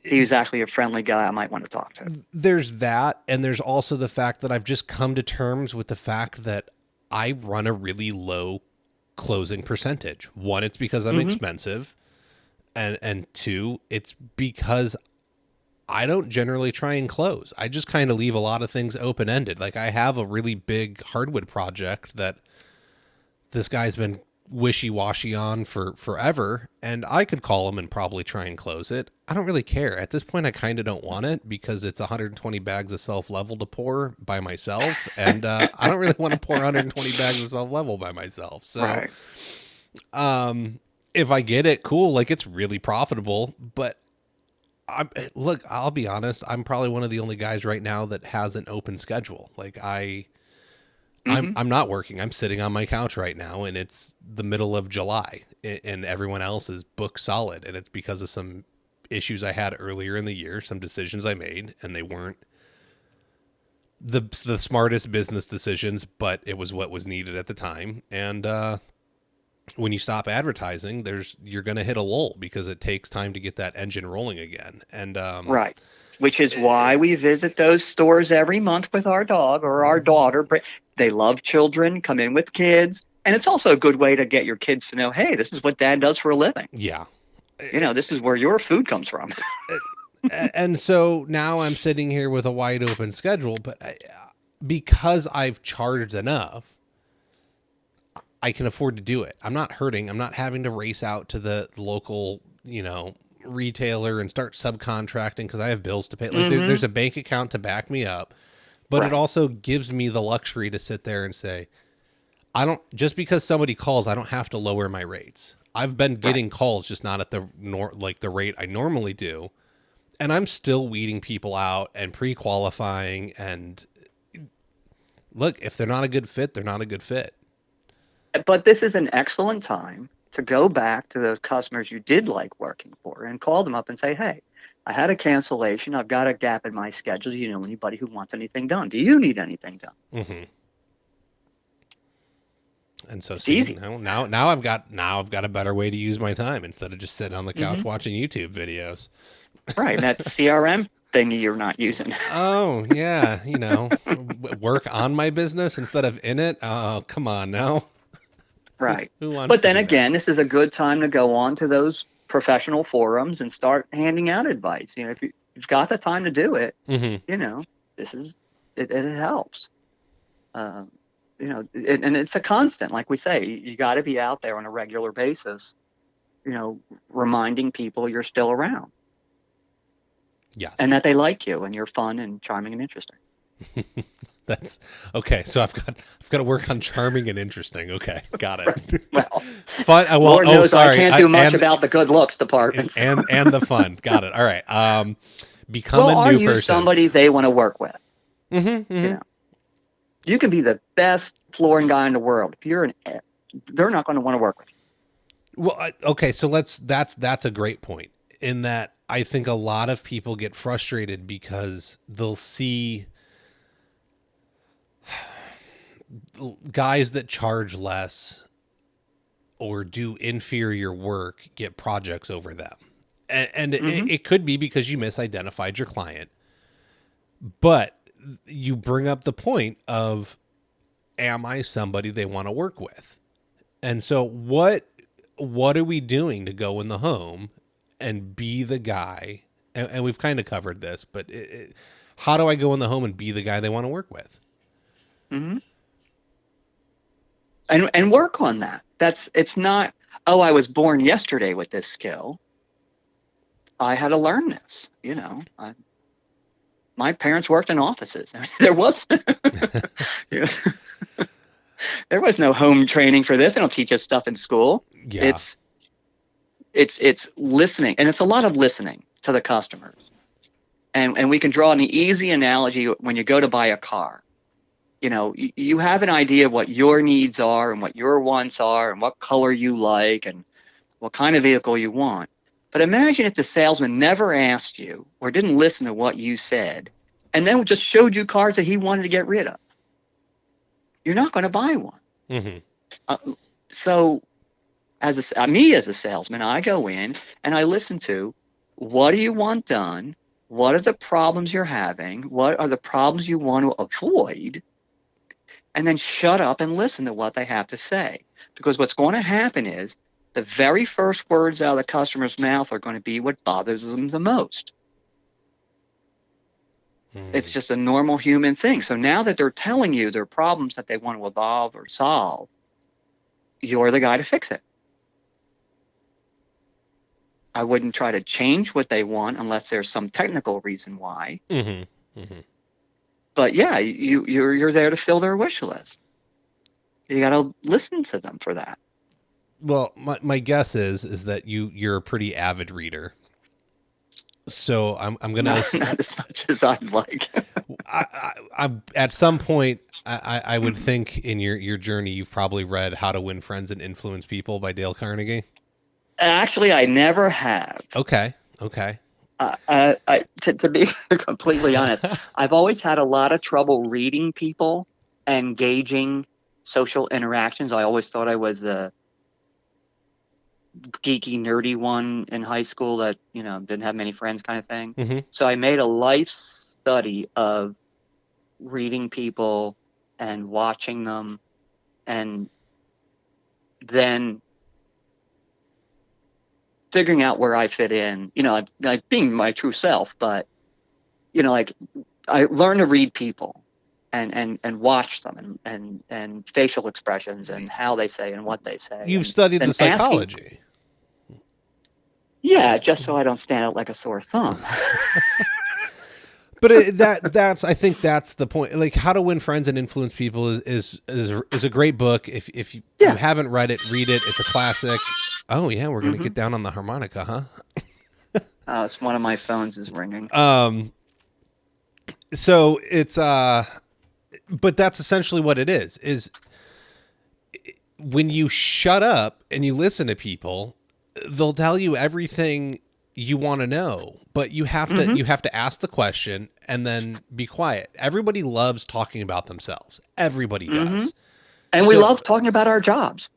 He was actually a friendly guy I might want to talk to. There's that. And there's also the fact that I've just come to terms with the fact that I run a really low closing percentage. One, it's because I'm expensive. And two, it's because I don't generally try and close. I just kind of leave a lot of things open-ended. Like, I have a really big hardwood project that this guy's been wishy-washy on for forever, and I could call him and probably try and close it. I don't really care. At this point, I kind of don't want it because it's 120 bags of self-level to pour by myself, and I don't really want to pour 120 bags of self-level by myself. So, if I get it, cool. Like, it's really profitable, but look, I'll be honest. I'm probably one of the only guys right now that has an open schedule. Like, I'm not working. I'm sitting on my couch right now, and it's the middle of July, and everyone else is booked solid. And it's because of some issues I had earlier in the year, some decisions I made, and they weren't the smartest business decisions, but it was what was needed at the time. And when you stop advertising, you're going to hit a lull because it takes time to get that engine rolling again. And right. Which is why we visit those stores every month with our dog or our daughter. They love children, come in with kids. And it's also a good way to get your kids to know, hey, this is what Dad does for a living. Yeah. This is where your food comes from. And so now I'm sitting here with a wide open schedule, but because I've charged enough, I can afford to do it. I'm not hurting. I'm not having to race out to the local, retailer and start subcontracting because I have bills to pay. Like there's a bank account to back me up, but it also gives me the luxury to sit there and say, I don't, just because somebody calls, I don't have to lower my rates. I've been Right. getting calls, just not at the like the rate I normally do, and I'm still weeding people out and pre-qualifying. And look, if they're not a good fit, they're not a good fit. But this is an excellent time to go back to the customers you did like working for and call them up and say, hey, I had a cancellation. I've got a gap in my schedule. Do you know anybody who wants anything done? Do you need anything done? Mm-hmm. And so, It's see, easy. now I've got a better way to use my time instead of just sitting on the couch Hmm. watching YouTube videos. Right. And that CRM thing you're not using. Oh yeah, work on my business instead of in it. Oh, come on now. Right. Who wants But to then do that? again, this is a good time to go on to those professional forums and start handing out advice. If you've got the time to do it, Mm-hmm. this is it helps. Um, and it's a constant, like we say, you got to be out there on a regular basis, reminding people you're still around and Yes. that they like you and you're fun and charming and interesting. That's okay. So I've got to work on charming and interesting. Okay, got it. Well, Fun. Well, Lord oh, knows I sorry. can't do much about the good looks department. And the fun. Got it. All right. Become Well, a are new you person. somebody they want to work with? Mm-hmm, You mm-hmm. know, you can be the best flooring guy in the world. If they're not going to want to work with you. Well, okay. So that's a great point. In that, I think a lot of people get frustrated because they'll see guys that charge less or do inferior work get projects over them. And Hmm. it could be because you misidentified your client. But you bring up the point of, am I somebody they want to work with? And so what are we doing to go in the home and be the guy? And we've kind of covered this, but how do I go in the home and be the guy they want to work with? Hmm. And work on that. It's not, oh, I was born yesterday with this skill. I had to learn this. My parents worked in offices. There was you know, there was no home training for this. They don't teach us stuff in school. Yeah. It's it's listening, and it's a lot of listening to the customers. And we can draw an easy analogy when you go to buy a car. You have an idea of what your needs are and what your wants are and what color you like and what kind of vehicle you want. But imagine if the salesman never asked you or didn't listen to what you said and then just showed you cars that he wanted to get rid of. You're not going to buy one. Mm-hmm. Uh, so me as a salesman, I go in and I listen to, what do you want done? What are the problems you're having? What are the problems you want to avoid? And then shut up and listen to what they have to say. Because what's going to happen is the very first words out of the customer's mouth are going to be what bothers them the most. It's just a normal human thing. So now that they're telling you their problems that they want to evolve or solve, you're the guy to fix it. I wouldn't try to change what they want unless there's some technical reason why. Mm-hmm. Mm-hmm. But yeah, you're there to fill their wish list. You got to listen to them for that. Well, my guess is that you're a pretty avid reader. So I'm gonna Not as much as I'd like. I at some point I would think in your journey you've probably read How to Win Friends and Influence People by Dale Carnegie. Actually, I never have. Okay. To be completely honest, I've always had a lot of trouble reading people and gauging social interactions. I always thought I was the geeky, nerdy one in high school that, didn't have many friends kind of thing. Mm-hmm. So I made a life study of reading people and watching them and then figuring out where I fit in, like being my true self, but, like I learned to read people and watch them and facial expressions and how they say and what they say. You've and studied the then asking, psychology. yeah, just so I don't stand out like a sore thumb. But I think that's the point. Like, How to Win Friends and Influence People is a great book. If you haven't read it, read it. It's a classic. Oh yeah, we're gonna get down on the harmonica, huh? It's one of my phones is ringing. So it's but that's essentially what it is when you shut up and you listen to people, they'll tell you everything you want to know, but you have to ask the question and then be quiet. Everybody loves talking about themselves. Everybody does. And we love talking about our jobs.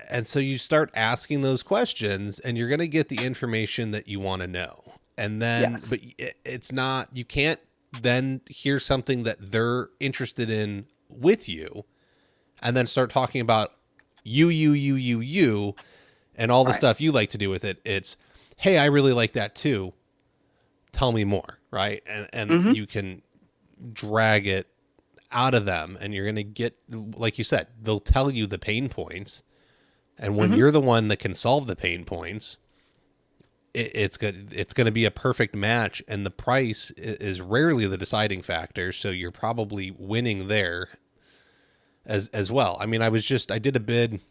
And so you start asking those questions and you're going to get the information that you want to know. And then, but it's not, you can't then hear something that they're interested in with you and then start talking about you, and all the stuff you like to do with it. It's, hey, I really like that too. Tell me more, right? And you can drag it out of them, and you're going to get, like you said, they'll tell you the pain points. And when you're the one that can solve the pain points, it's going to be a perfect match, and the price is rarely the deciding factor. So you're probably winning there as well. I mean, I did a bid.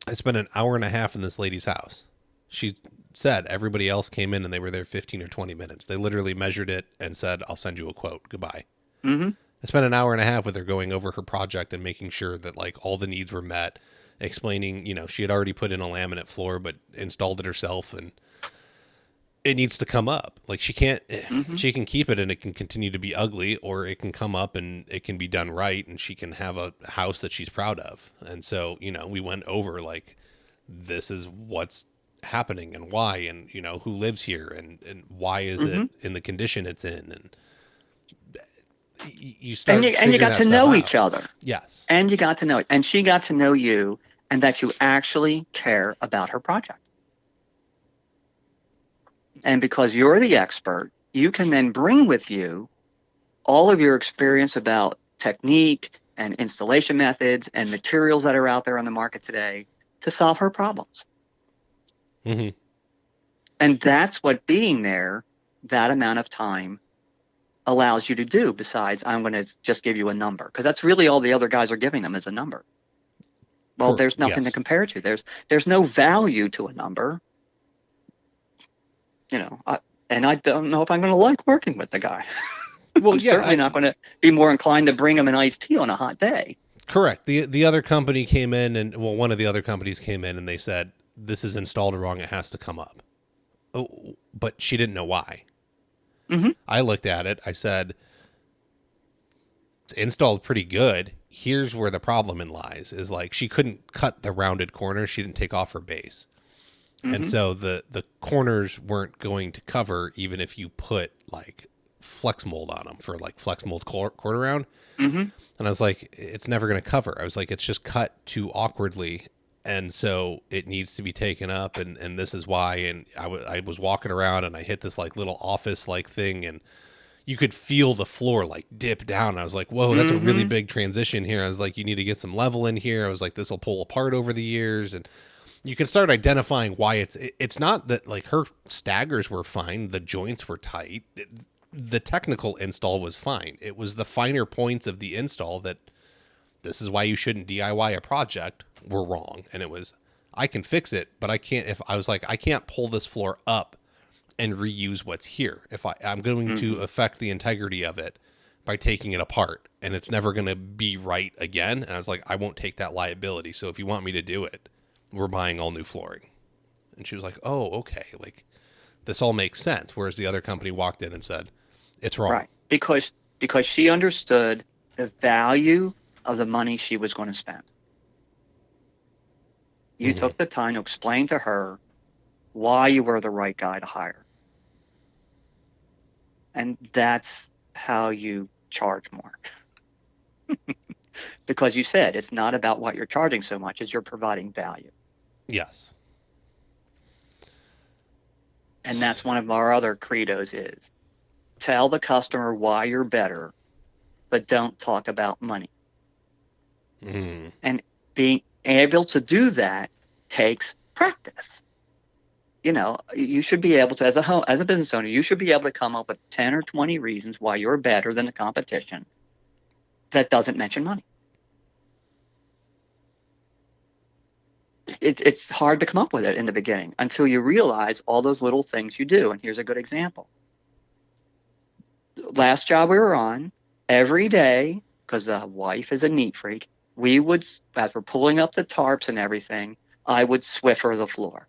I spent an hour and a half in this lady's house. She said everybody else came in and they were there 15 or 20 minutes. They literally measured it and said, I'll send you a quote. Goodbye. I spent an hour and a half with her going over her project and making sure that like all the needs were met, explaining, she had already put in a laminate floor, but installed it herself, and it needs to come up. Like she can't, she can keep it and it can continue to be ugly, or it can come up and it can be done right, and she can have a house that she's proud of. And so, we went over like, this is what's happening and why, and, who lives here and why is it in the condition it's in. And you start and you got to know each other. Yes. And you got to know it. And she got to know you, and that you actually care about her project. And because you're the expert, you can then bring with you all of your experience about technique and installation methods and materials that are out there on the market today to solve her problems. And that's what being there that amount of time allows you to do, besides I'm going to just give you a number, because that's really all the other guys are giving them is a number. Well, there's nothing to compare to. There's no value to a number. And I don't know if I'm going to like working with the guy. Well, I'm certainly not going to be more inclined to bring him an iced tea on a hot day. Correct. The other company came in, and one of the other companies came in and they said, this is installed wrong. It has to come up. Oh, but she didn't know why. I looked at it. I said, it's installed pretty good. Here's where the problem lies, is like she couldn't cut the rounded corners. She didn't take off her base. And so the corners weren't going to cover even if you put like flex mold on them for like flex mold quarter round. And I was like, it's never going to cover. I was like, it's just cut too awkwardly. And so it needs to be taken up. And this is why. And I was walking around and I hit this like little office like thing, and you could feel the floor like dip down. I was like, whoa, that's a really big transition here. I was like, you need to get some level in here. I was like, this will pull apart over the years. And you can start identifying why it's not that like her staggers were fine. The joints were tight. The technical install was fine. It was the finer points of the install that this is why you shouldn't DIY a project were wrong. And it was, I can fix it, but I can't, I can't pull this floor up and reuse what's here. If I'm going to affect the integrity of it by taking it apart, and it's never going to be right again. And I was like, I won't take that liability. So if you want me to do it, we're buying all new flooring. And she was like, oh, okay. Like this all makes sense. Whereas the other company walked in and said, it's wrong. Right. Because she understood the value of the money she was going to spend. You took the time to explain to her why you were the right guy to hire. And that's how you charge more. Because you said it's not about what you're charging so much as you're providing value. Yes. And that's one of our other credos is tell the customer why you're better, but don't talk about money. And being able to do that takes practice. you should be able to, as a business owner, you should be able to come up with 10 or 20 reasons why you're better than the competition that doesn't mention money. It's hard to come up with it in the beginning until you realize all those little things you do. And here's a good example. Last job we were on, every day, because the wife is a neat freak, we would, as we're pulling up the tarps and everything, I would Swiffer the floor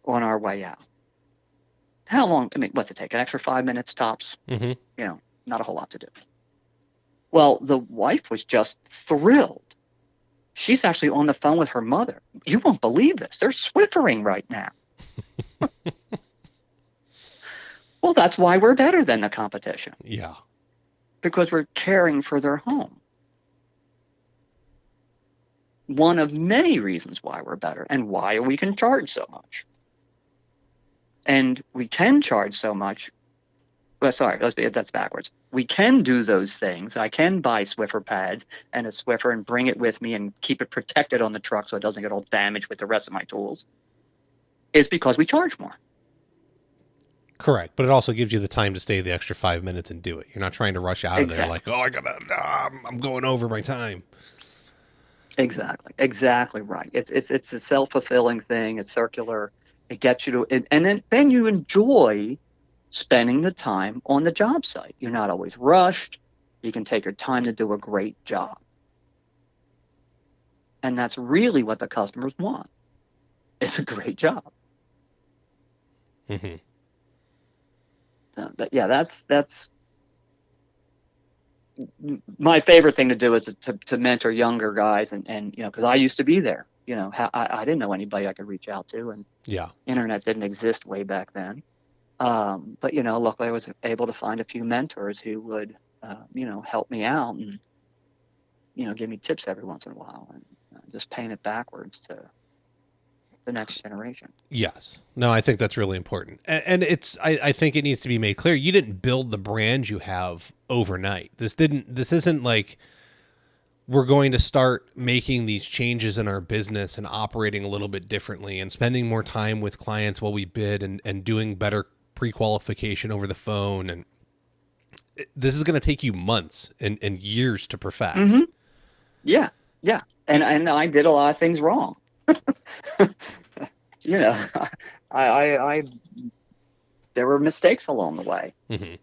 on our way out. How long? I mean, what's it take? An extra 5 minutes tops? Mm-hmm. Not a whole lot to do. Well, the wife was just thrilled. She's actually on the phone with her mother. You won't believe this. They're Swiffering right now. Well, that's why we're better than the competition. Yeah. Because we're caring for their home. One of many reasons why we're better and why we can charge so much. And we can charge so much. Well, sorry, that's backwards. We can do those things. I can buy Swiffer pads and a Swiffer and bring it with me and keep it protected on the truck so it doesn't get all damaged with the rest of my tools. Is because we charge more. Correct. But it also gives you the time to stay the extra 5 minutes and do it. You're not trying to rush out of there like, oh, I'm going over my time. Exactly right. It's a self-fulfilling thing. It's circular. It gets you to, and then you enjoy spending the time on the job site. You're not always rushed. You can take your time to do a great job. And that's really what the customers want. It's a great job. Mm-hmm. So that's my favorite thing to do is to mentor younger guys and because I used to be there. I didn't know anybody I could reach out to, and internet didn't exist way back then. But luckily I was able to find a few mentors who would help me out and give me tips every once in a while, and just paint it backwards to the next generation. Yes. No, I think that's really important. And I think it needs to be made clear. You didn't build the brand you have overnight. This isn't like we're going to start making these changes in our business and operating a little bit differently and spending more time with clients while we bid and doing better pre-qualification over the phone. And this is going to take you months and years to perfect. Mm-hmm. Yeah. Yeah. And I did a lot of things wrong. I there were mistakes along the way. Mm-hmm.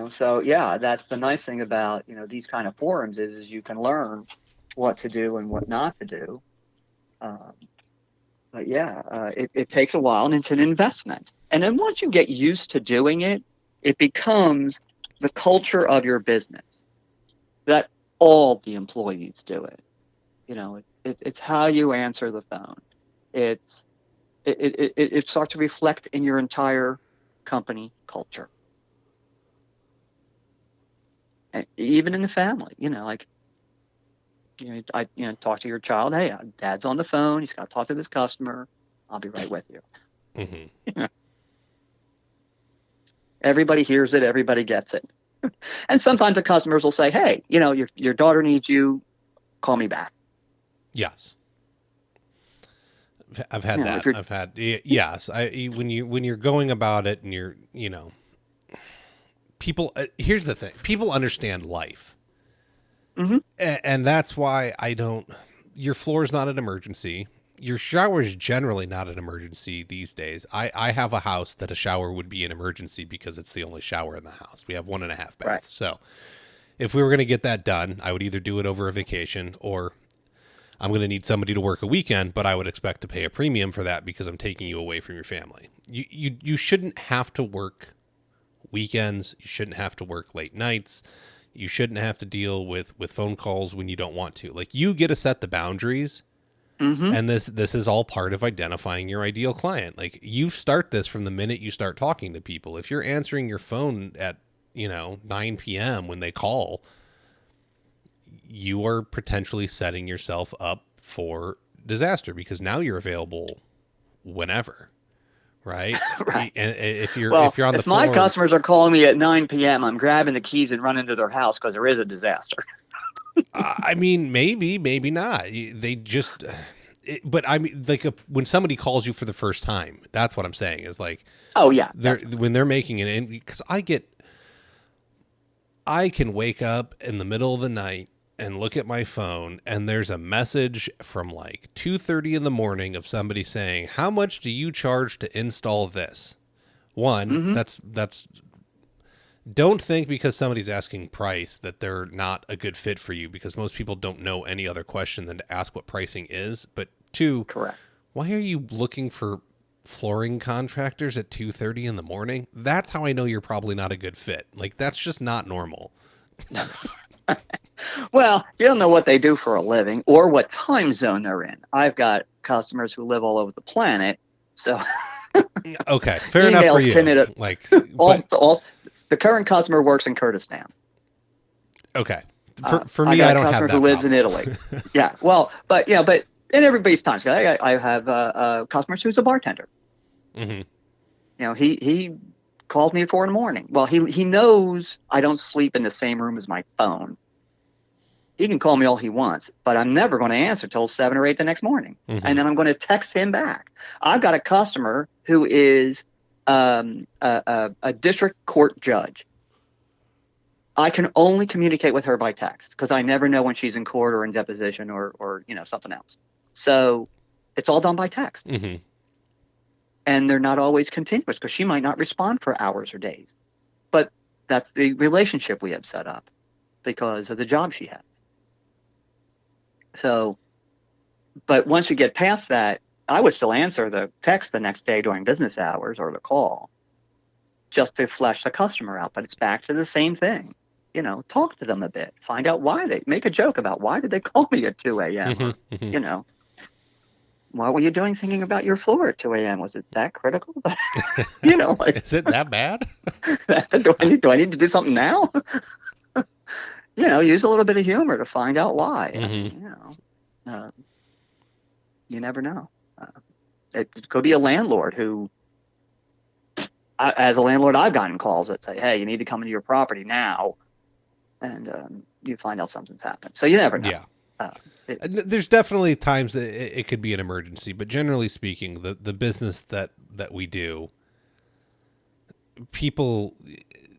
So that's the nice thing about, these kind of forums is you can learn what to do and what not to do. But it takes a while and it's an investment. And then once you get used to doing it, it becomes the culture of your business that all the employees do it. It's how you answer the phone. It starts to reflect in your entire company culture. And even in the family, I talk to your child. Hey, Dad's on the phone. He's got to talk to this customer. I'll be right with you. Mm-hmm. Everybody hears it. Everybody gets it. And sometimes the customers will say, hey, your daughter needs you. Call me back. Yes. I've had that. I've had, yes. When you're going about it and you're, people, here's the thing. People understand life. Mm-hmm. And that's why your floor is not an emergency. Your shower is generally not an emergency these days. I have a house that a shower would be an emergency because it's the only shower in the house. We have 1.5 baths. Right. So if we were going to get that done, I would either do it over a vacation or I'm going to need somebody to work a weekend, but I would expect to pay a premium for that because I'm taking you away from your family. You shouldn't have to work weekends. You shouldn't have to work late nights. You shouldn't have to deal with phone calls when you don't want to. Like, you get to set the boundaries. Mm-hmm. And this is all part of identifying your ideal client. Like, you start this from the minute you start talking to people. If you're answering your phone at 9 p.m. when they call, you are potentially setting yourself up for disaster because now you're available whenever, right? Right. And if you're on the phone, my customers are calling me at 9 p.m., I'm grabbing the keys and running to their house because there is a disaster. I mean, maybe not. They just, but I mean, like when somebody calls you for the first time, that's what I'm saying is like, Oh yeah, when they're making it, because I can wake up in the middle of the night and look at my phone and there's a message from like 2:30 in the morning of somebody saying, "How much do you charge to install this?" One, mm-hmm. that's don't think because somebody's asking price that they're not a good fit for you, because most people don't know any other question than to ask what pricing is. But two, Correct. why are you looking for flooring contractors at 2:30 in the morning? That's how I know you're probably not a good fit. Like, that's just not normal. Well, you don't know what they do for a living or what time zone they're in. I've got customers who live all over the planet, so Okay, fair enough for emails come you. in at Like, all. The current customer works in Kurdistan. okay, for I me, got I a don't have customer that who lives problem. in Italy. Yeah, well, but in everybody's time. So I have customers who's a bartender. Mm-hmm. He calls me at 4 a.m. Well, he knows I don't sleep in the same room as my phone. He can call me all he wants, but I'm never going to answer till 7 or 8 the next morning. Mm-hmm. And then I'm going to text him back. I've got a customer who is a district court judge. I can only communicate with her by text because I never know when she's in court or in deposition or something else. So it's all done by text. Mm-hmm. And they're not always continuous because she might not respond for hours or days. But that's the relationship we have set up because of the job she has. So, but once we get past that, I would still answer the text the next day during business hours or the call just to flesh the customer out. But it's back to the same thing. Talk to them a bit. Find out why make a joke about why did they call me at 2 a.m. Mm-hmm. Mm-hmm. Or, what were you doing thinking about your floor at 2 a.m.? Was it that critical? Like, Is it that bad? do I need to do something now? Use a little bit of humor to find out why. Mm-hmm. You never know. It could be a landlord who, as a landlord, I've gotten calls that say, "Hey, you need to come into your property now," and you find out something's happened. So you never know. Yeah. There's definitely times that it could be an emergency, but generally speaking, the business that we do, people,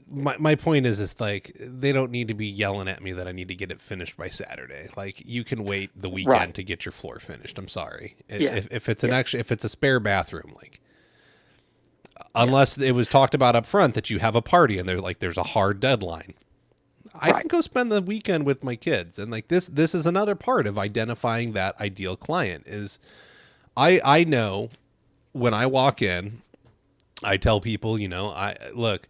my point is like, they don't need to be yelling at me that I need to get it finished by Saturday. Like, you can wait the weekend Right. to get your floor finished. I'm sorry. Yeah. If it's if it's a spare bathroom, like, unless it was talked about up front that you have a party and there's a hard deadline, I Right. can go spend the weekend with my kids. And like, this is another part of identifying that ideal client is I know when I walk in, I tell people, I look,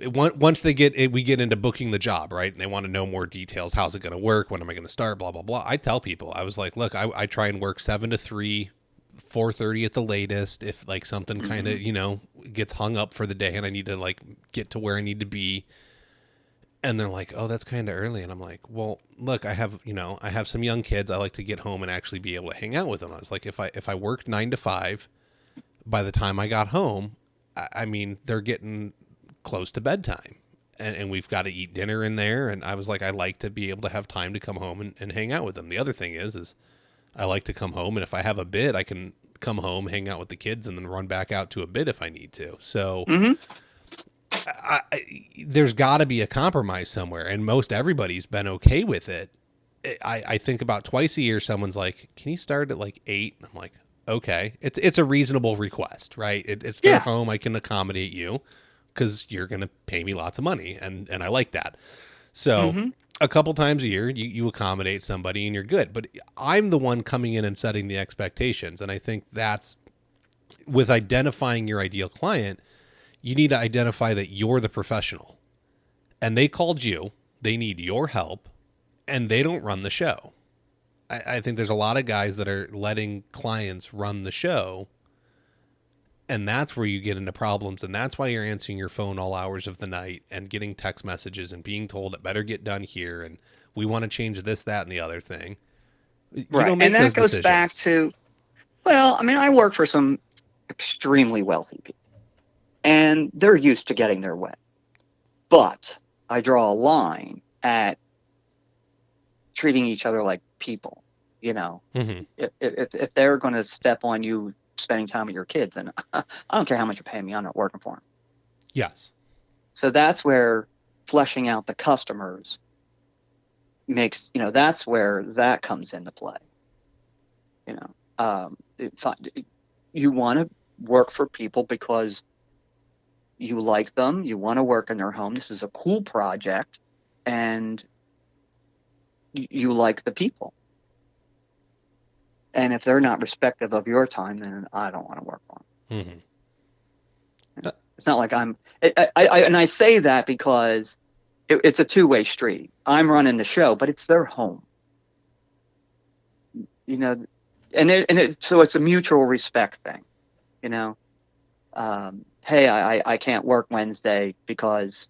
once we get into booking the job, right? And they want to know more details. How's it going to work? When am I going to start? Blah, blah, blah. I tell people, I was like, look, I try and work 7 to 3, 4:30 at the latest. If like something kind of, gets hung up for the day and I need to like get to where I need to be. And they're like, "Oh, that's kind of early." And I'm like, "Well, look, I have some young kids. I like to get home and actually be able to hang out with them." I was like, if I worked 9 to 5, by the time I got home, I mean, they're getting close to bedtime, and we've got to eat dinner in there. And I was like, I like to be able to have time to come home and hang out with them. The other thing is I like to come home, and if I have a bid, I can come home, hang out with the kids, and then run back out to a bid if I need to. So. Mm-hmm. There's got to be a compromise somewhere, and most everybody's been okay with it. I think about twice a year, someone's like, "Can you start at like 8?" I'm like, "Okay, it's a reasonable request, right? It's their home. I can accommodate you because you're gonna pay me lots of money, and I like that." So Mm-hmm. a couple times a year, you accommodate somebody, and you're good. But I'm the one coming in and setting the expectations, and I think that's with identifying your ideal client. You need to identify that you're the professional and they called you, they need your help, and they don't run the show. I think there's a lot of guys that are letting clients run the show, and that's where you get into problems. And that's why you're answering your phone all hours of the night and getting text messages and being told it better get done here. And we want to change this, that, and the other thing. You don't make And that those goes decisions. back to, I work for some extremely wealthy people. And they're used to getting their way. But I draw a line at treating each other like people. You know, Hmm. if they're going to step on you spending time with your kids, then I don't care how much you're paying me, I'm not working for them. Yes. So that's where fleshing out the customers makes, that's where that comes into play. You know, you want to work for people because you like them, you want to work in their home. This is a cool project, and you like the people. And if they're not respective of your time, then I don't want to work for them. Hmm. It's not like and I say that because it's a two-way street. I'm running the show, but it's their home. You know, so it's a mutual respect thing. You know, hey, I can't work Wednesday because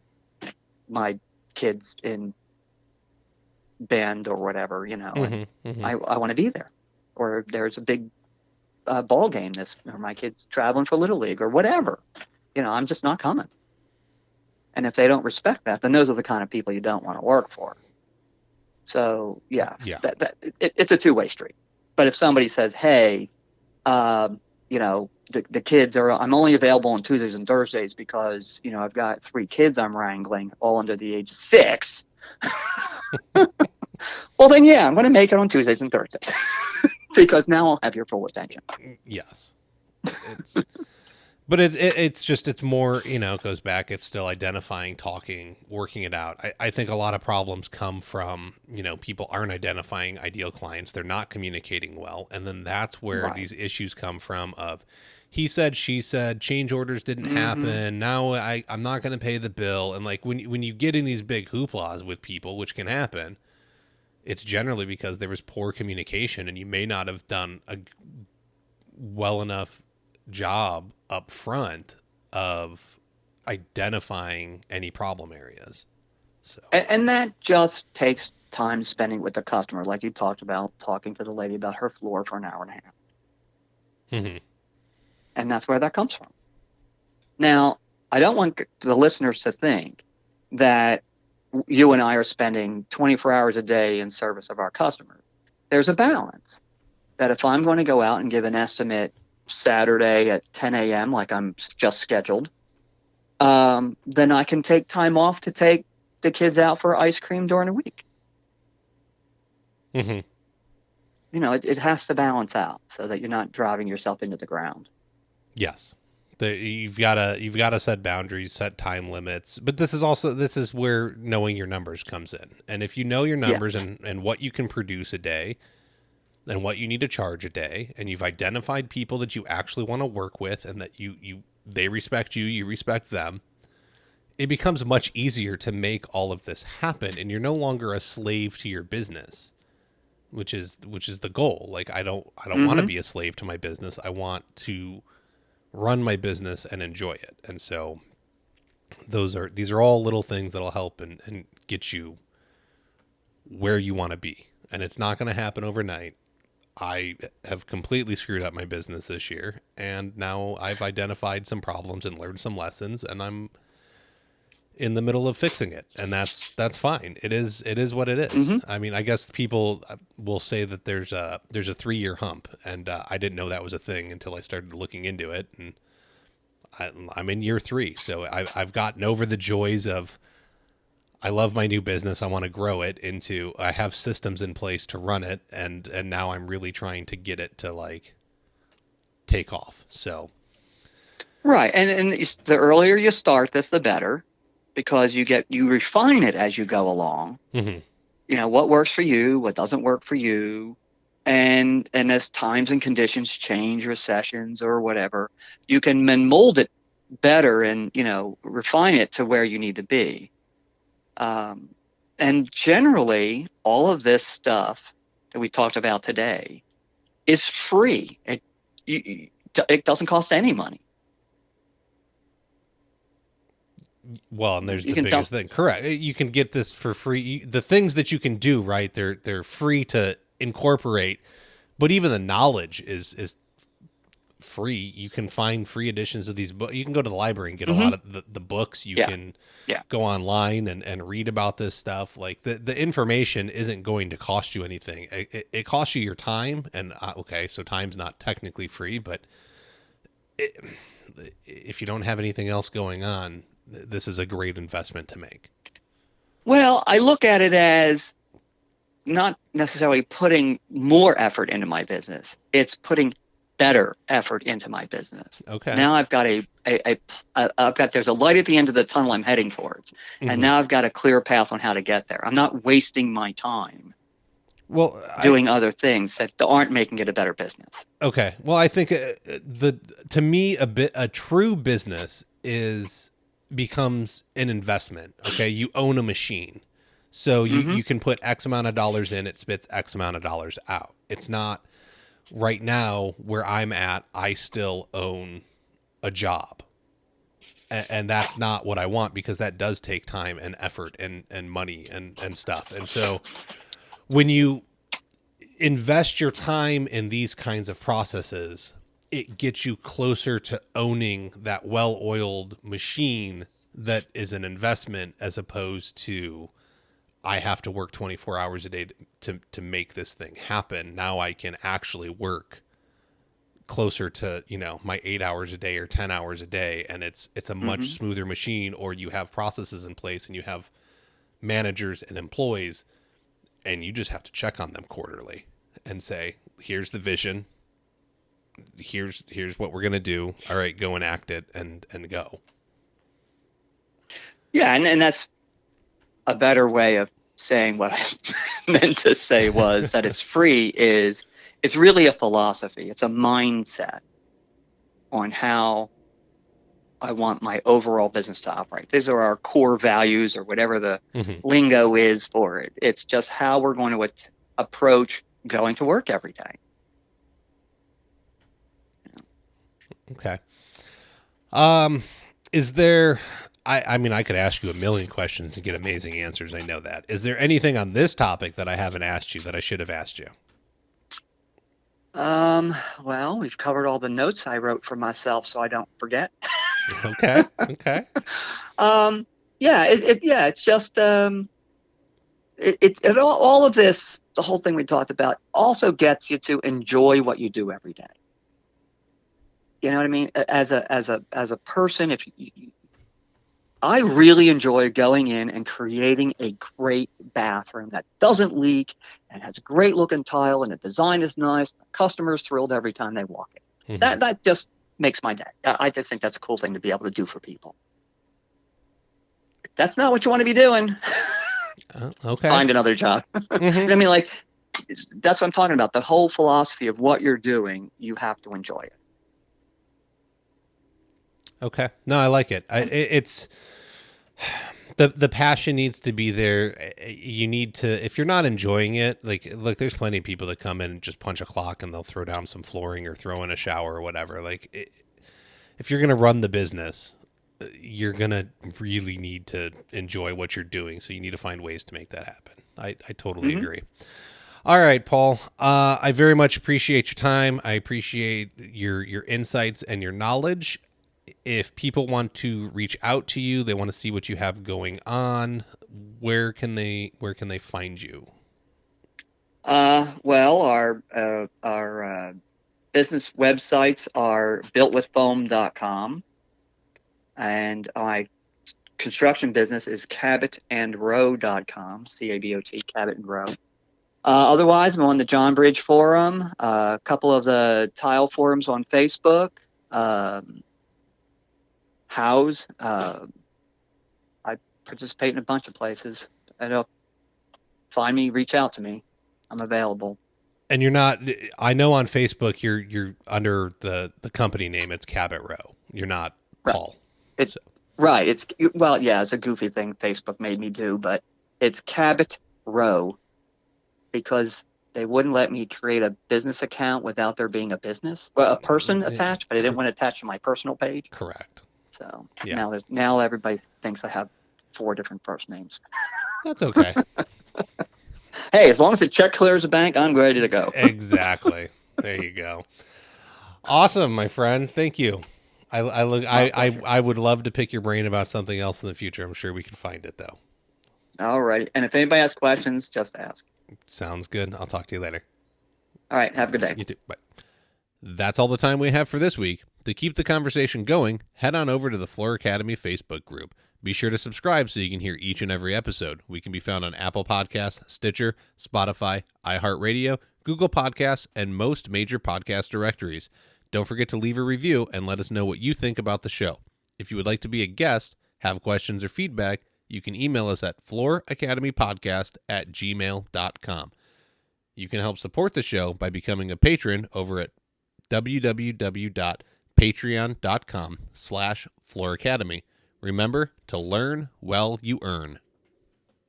my kid's in band or whatever. And Hmm. Hmm. I want to be there, or there's a big ball game or my kid's traveling for Little League or whatever. I'm just not coming. And if they don't respect that, then those are the kind of people you don't want to work for. So yeah, Yeah. it's a two-way street. But if somebody says, hey, the kids I'm only available on Tuesdays and Thursdays because, I've got 3 kids I'm wrangling all under the age of 6. Well, then, yeah, I'm going to make it on Tuesdays and Thursdays because now I'll have your full attention. Yes. It's but it's more, it goes back, it's still identifying, talking, working it out. I think a lot of problems come from, people aren't identifying ideal clients, they're not communicating well, and then that's where Right. these issues come from of he said, she said, change orders didn't Mm-hmm. happen, now I'm not going to pay the bill. And like when you get in these big hooplas with people, which can happen, it's generally because there was poor communication and you may not have done a well enough job up front of identifying any problem areas. So, And that just takes time spending with the customer, like you talked about, talking to the lady about her floor for an hour and a half. mhm. And that's where that comes from. Now, I don't want the listeners to think that you and I are spending 24 hours a day in service of our customers. There's a balance that if I'm going to go out and give an estimate Saturday at 10 a.m., like I'm just scheduled, then I can take time off to take the kids out for ice cream during the week. Mhm. It has to balance out so that you're not driving yourself into the ground. Yes. You've got to set boundaries, set time limits. But this is where knowing your numbers comes in. And if you know your numbers Yes. and what you can produce a day and what you need to charge a day, and you've identified people that you actually want to work with and that they respect you, you respect them, it becomes much easier to make all of this happen, and you're no longer a slave to your business, which is the goal. Like I don't want to Mm-hmm. be a slave to my business. I want to run my business and enjoy it. And so these are all little things that'll help and get you where you want to be. And it's not going to happen overnight. I have completely screwed up my business this year, and now I've identified some problems and learned some lessons, and I'm in the middle of fixing it, and that's fine. It is what it Mm-hmm. is. I mean, I guess people will say that there's a 3-year hump, and I didn't know that was a thing until I started looking into it, and I'm in year 3, so I've gotten over the joys of I love my new business, I want to grow it, into I have systems in place to run it, and now I'm really trying to get it to like take off. So Right. And the earlier you start this, the better, because you refine it as you go along. mhm. What works for you, what doesn't work for you. And as times and conditions change, recessions or whatever, you can mold it better and, refine it to where you need to be. Um, and generally, all of this stuff that we talked about today is free. It doesn't cost any money. Well, and there's You the can dump. biggest thing. Correct. You can get this for free. The things that you can do, right? They're free to incorporate, but even the knowledge is free. You can find free editions of these books. You can go to the library and get a Hmm. lot of the books. You Yeah. can Yeah. go online and read about this stuff. Like the information isn't going to cost you anything. It costs you your time. And okay, so time's not technically free, but it, if you don't have anything else going on, this is a great investment to make. Well, I look at it as not necessarily putting more effort into my business. It's putting better effort into my business. Okay. Now I've got there's a light at the end of the tunnel I'm heading towards. Mm-hmm. And now I've got a clear path on how to get there. I'm not wasting my time Well, doing other things that aren't making it a better business. Okay. Well, I think to me a true business becomes an investment. Okay, you own a machine, so you can put X amount of dollars in, it spits X amount of dollars out. It's not right now where I'm at. I still own a job, and that's not what I want, because that does take time and effort and money and stuff. And so when you invest your time in these kinds of processes, it gets you closer to owning that well-oiled machine that is an investment, as opposed to I have to work 24 hours a day to make this thing happen. Now I can actually work closer to, my 8 hours a day or 10 hours a day. And it's a much smoother machine, or you have processes in place and you have managers and employees, and you just have to check on them quarterly and say, here's the vision. Here's what we're going to do. All right, go and act it and go. Yeah. And that's a better way of saying what I meant to say, was that it's free it's really a philosophy. It's a mindset on how I want my overall business to operate. These are our core values, or whatever the lingo is for it. It's just how we're going to approach going to work every day. Okay. Is there, I mean, I could ask you a million questions and get amazing answers. I know that. Is there anything on this topic that I haven't asked you that I should have asked you? Well, we've covered all the notes I wrote for myself, so I don't forget. Okay. Okay. Yeah, it's just, all of this, the whole thing we talked about, also gets you to enjoy what you do every day. You know what I mean? As a person, I really enjoy going in and creating a great bathroom that doesn't leak and has a great looking tile, and the design is nice. The customer's thrilled every time they walk in. That just makes my day. I just think that's a cool thing to be able to do for people. If that's not what you want to be doing, okay, find another job. You know what I mean? Like, that's what I'm talking about. The whole philosophy of what you're doing, you have to enjoy it. Okay. No, I like it. It's the passion needs to be there. You need to, if you're not enjoying it, like, look, there's plenty of people that come in and just punch a clock and they'll throw down some flooring or throw in a shower or whatever. Like, if you're going to run the business, you're going to really need to enjoy what you're doing. So you need to find ways to make that happen. I totally agree. All right, Paul, I very much appreciate your time. I appreciate your insights and your knowledge. If people want to reach out to you, they want to see what you have going on, where can they find you? Well, our business websites are builtwithfoam.com, and my construction business is cabotandrowe.com, CABOT, Cabot and Rowe. Otherwise, I'm on the John Bridge Forum, a couple of the tile forums on Facebook. House. I participate in a bunch of places. Find me, reach out to me. I'm available. And you're not, I know on Facebook you're under the company name. It's Cabot Rowe. You're not Paul. Right. It's a goofy thing Facebook made me do, but it's Cabot Rowe, because they wouldn't let me create a business account without there being a person attached, but I didn't want to attach to my personal page. Correct. So yeah. now everybody thinks I have 4 different first names. That's okay. Hey, as long as the check clears the bank, I'm ready to go. Exactly. There you go. Awesome, my friend. Thank you. My pleasure. I would love to pick your brain about something else in the future. I'm sure we can find it though. All right. And if anybody has questions, just ask. Sounds good. I'll talk to you later. All right. Have a good day. You too. Bye. That's all the time we have for this week. To keep the conversation going, head on over to the Floor Academy Facebook group. Be sure to subscribe so you can hear each and every episode. We can be found on Apple Podcasts, Stitcher, Spotify, iHeartRadio, Google Podcasts, and most major podcast directories. Don't forget to leave a review and let us know what you think about the show. If you would like to be a guest, have questions or feedback, you can email us at flooracademypodcast@gmail.com. You can help support the show by becoming a patron over at www.patreon.com/flooracademy. Remember to learn while you earn.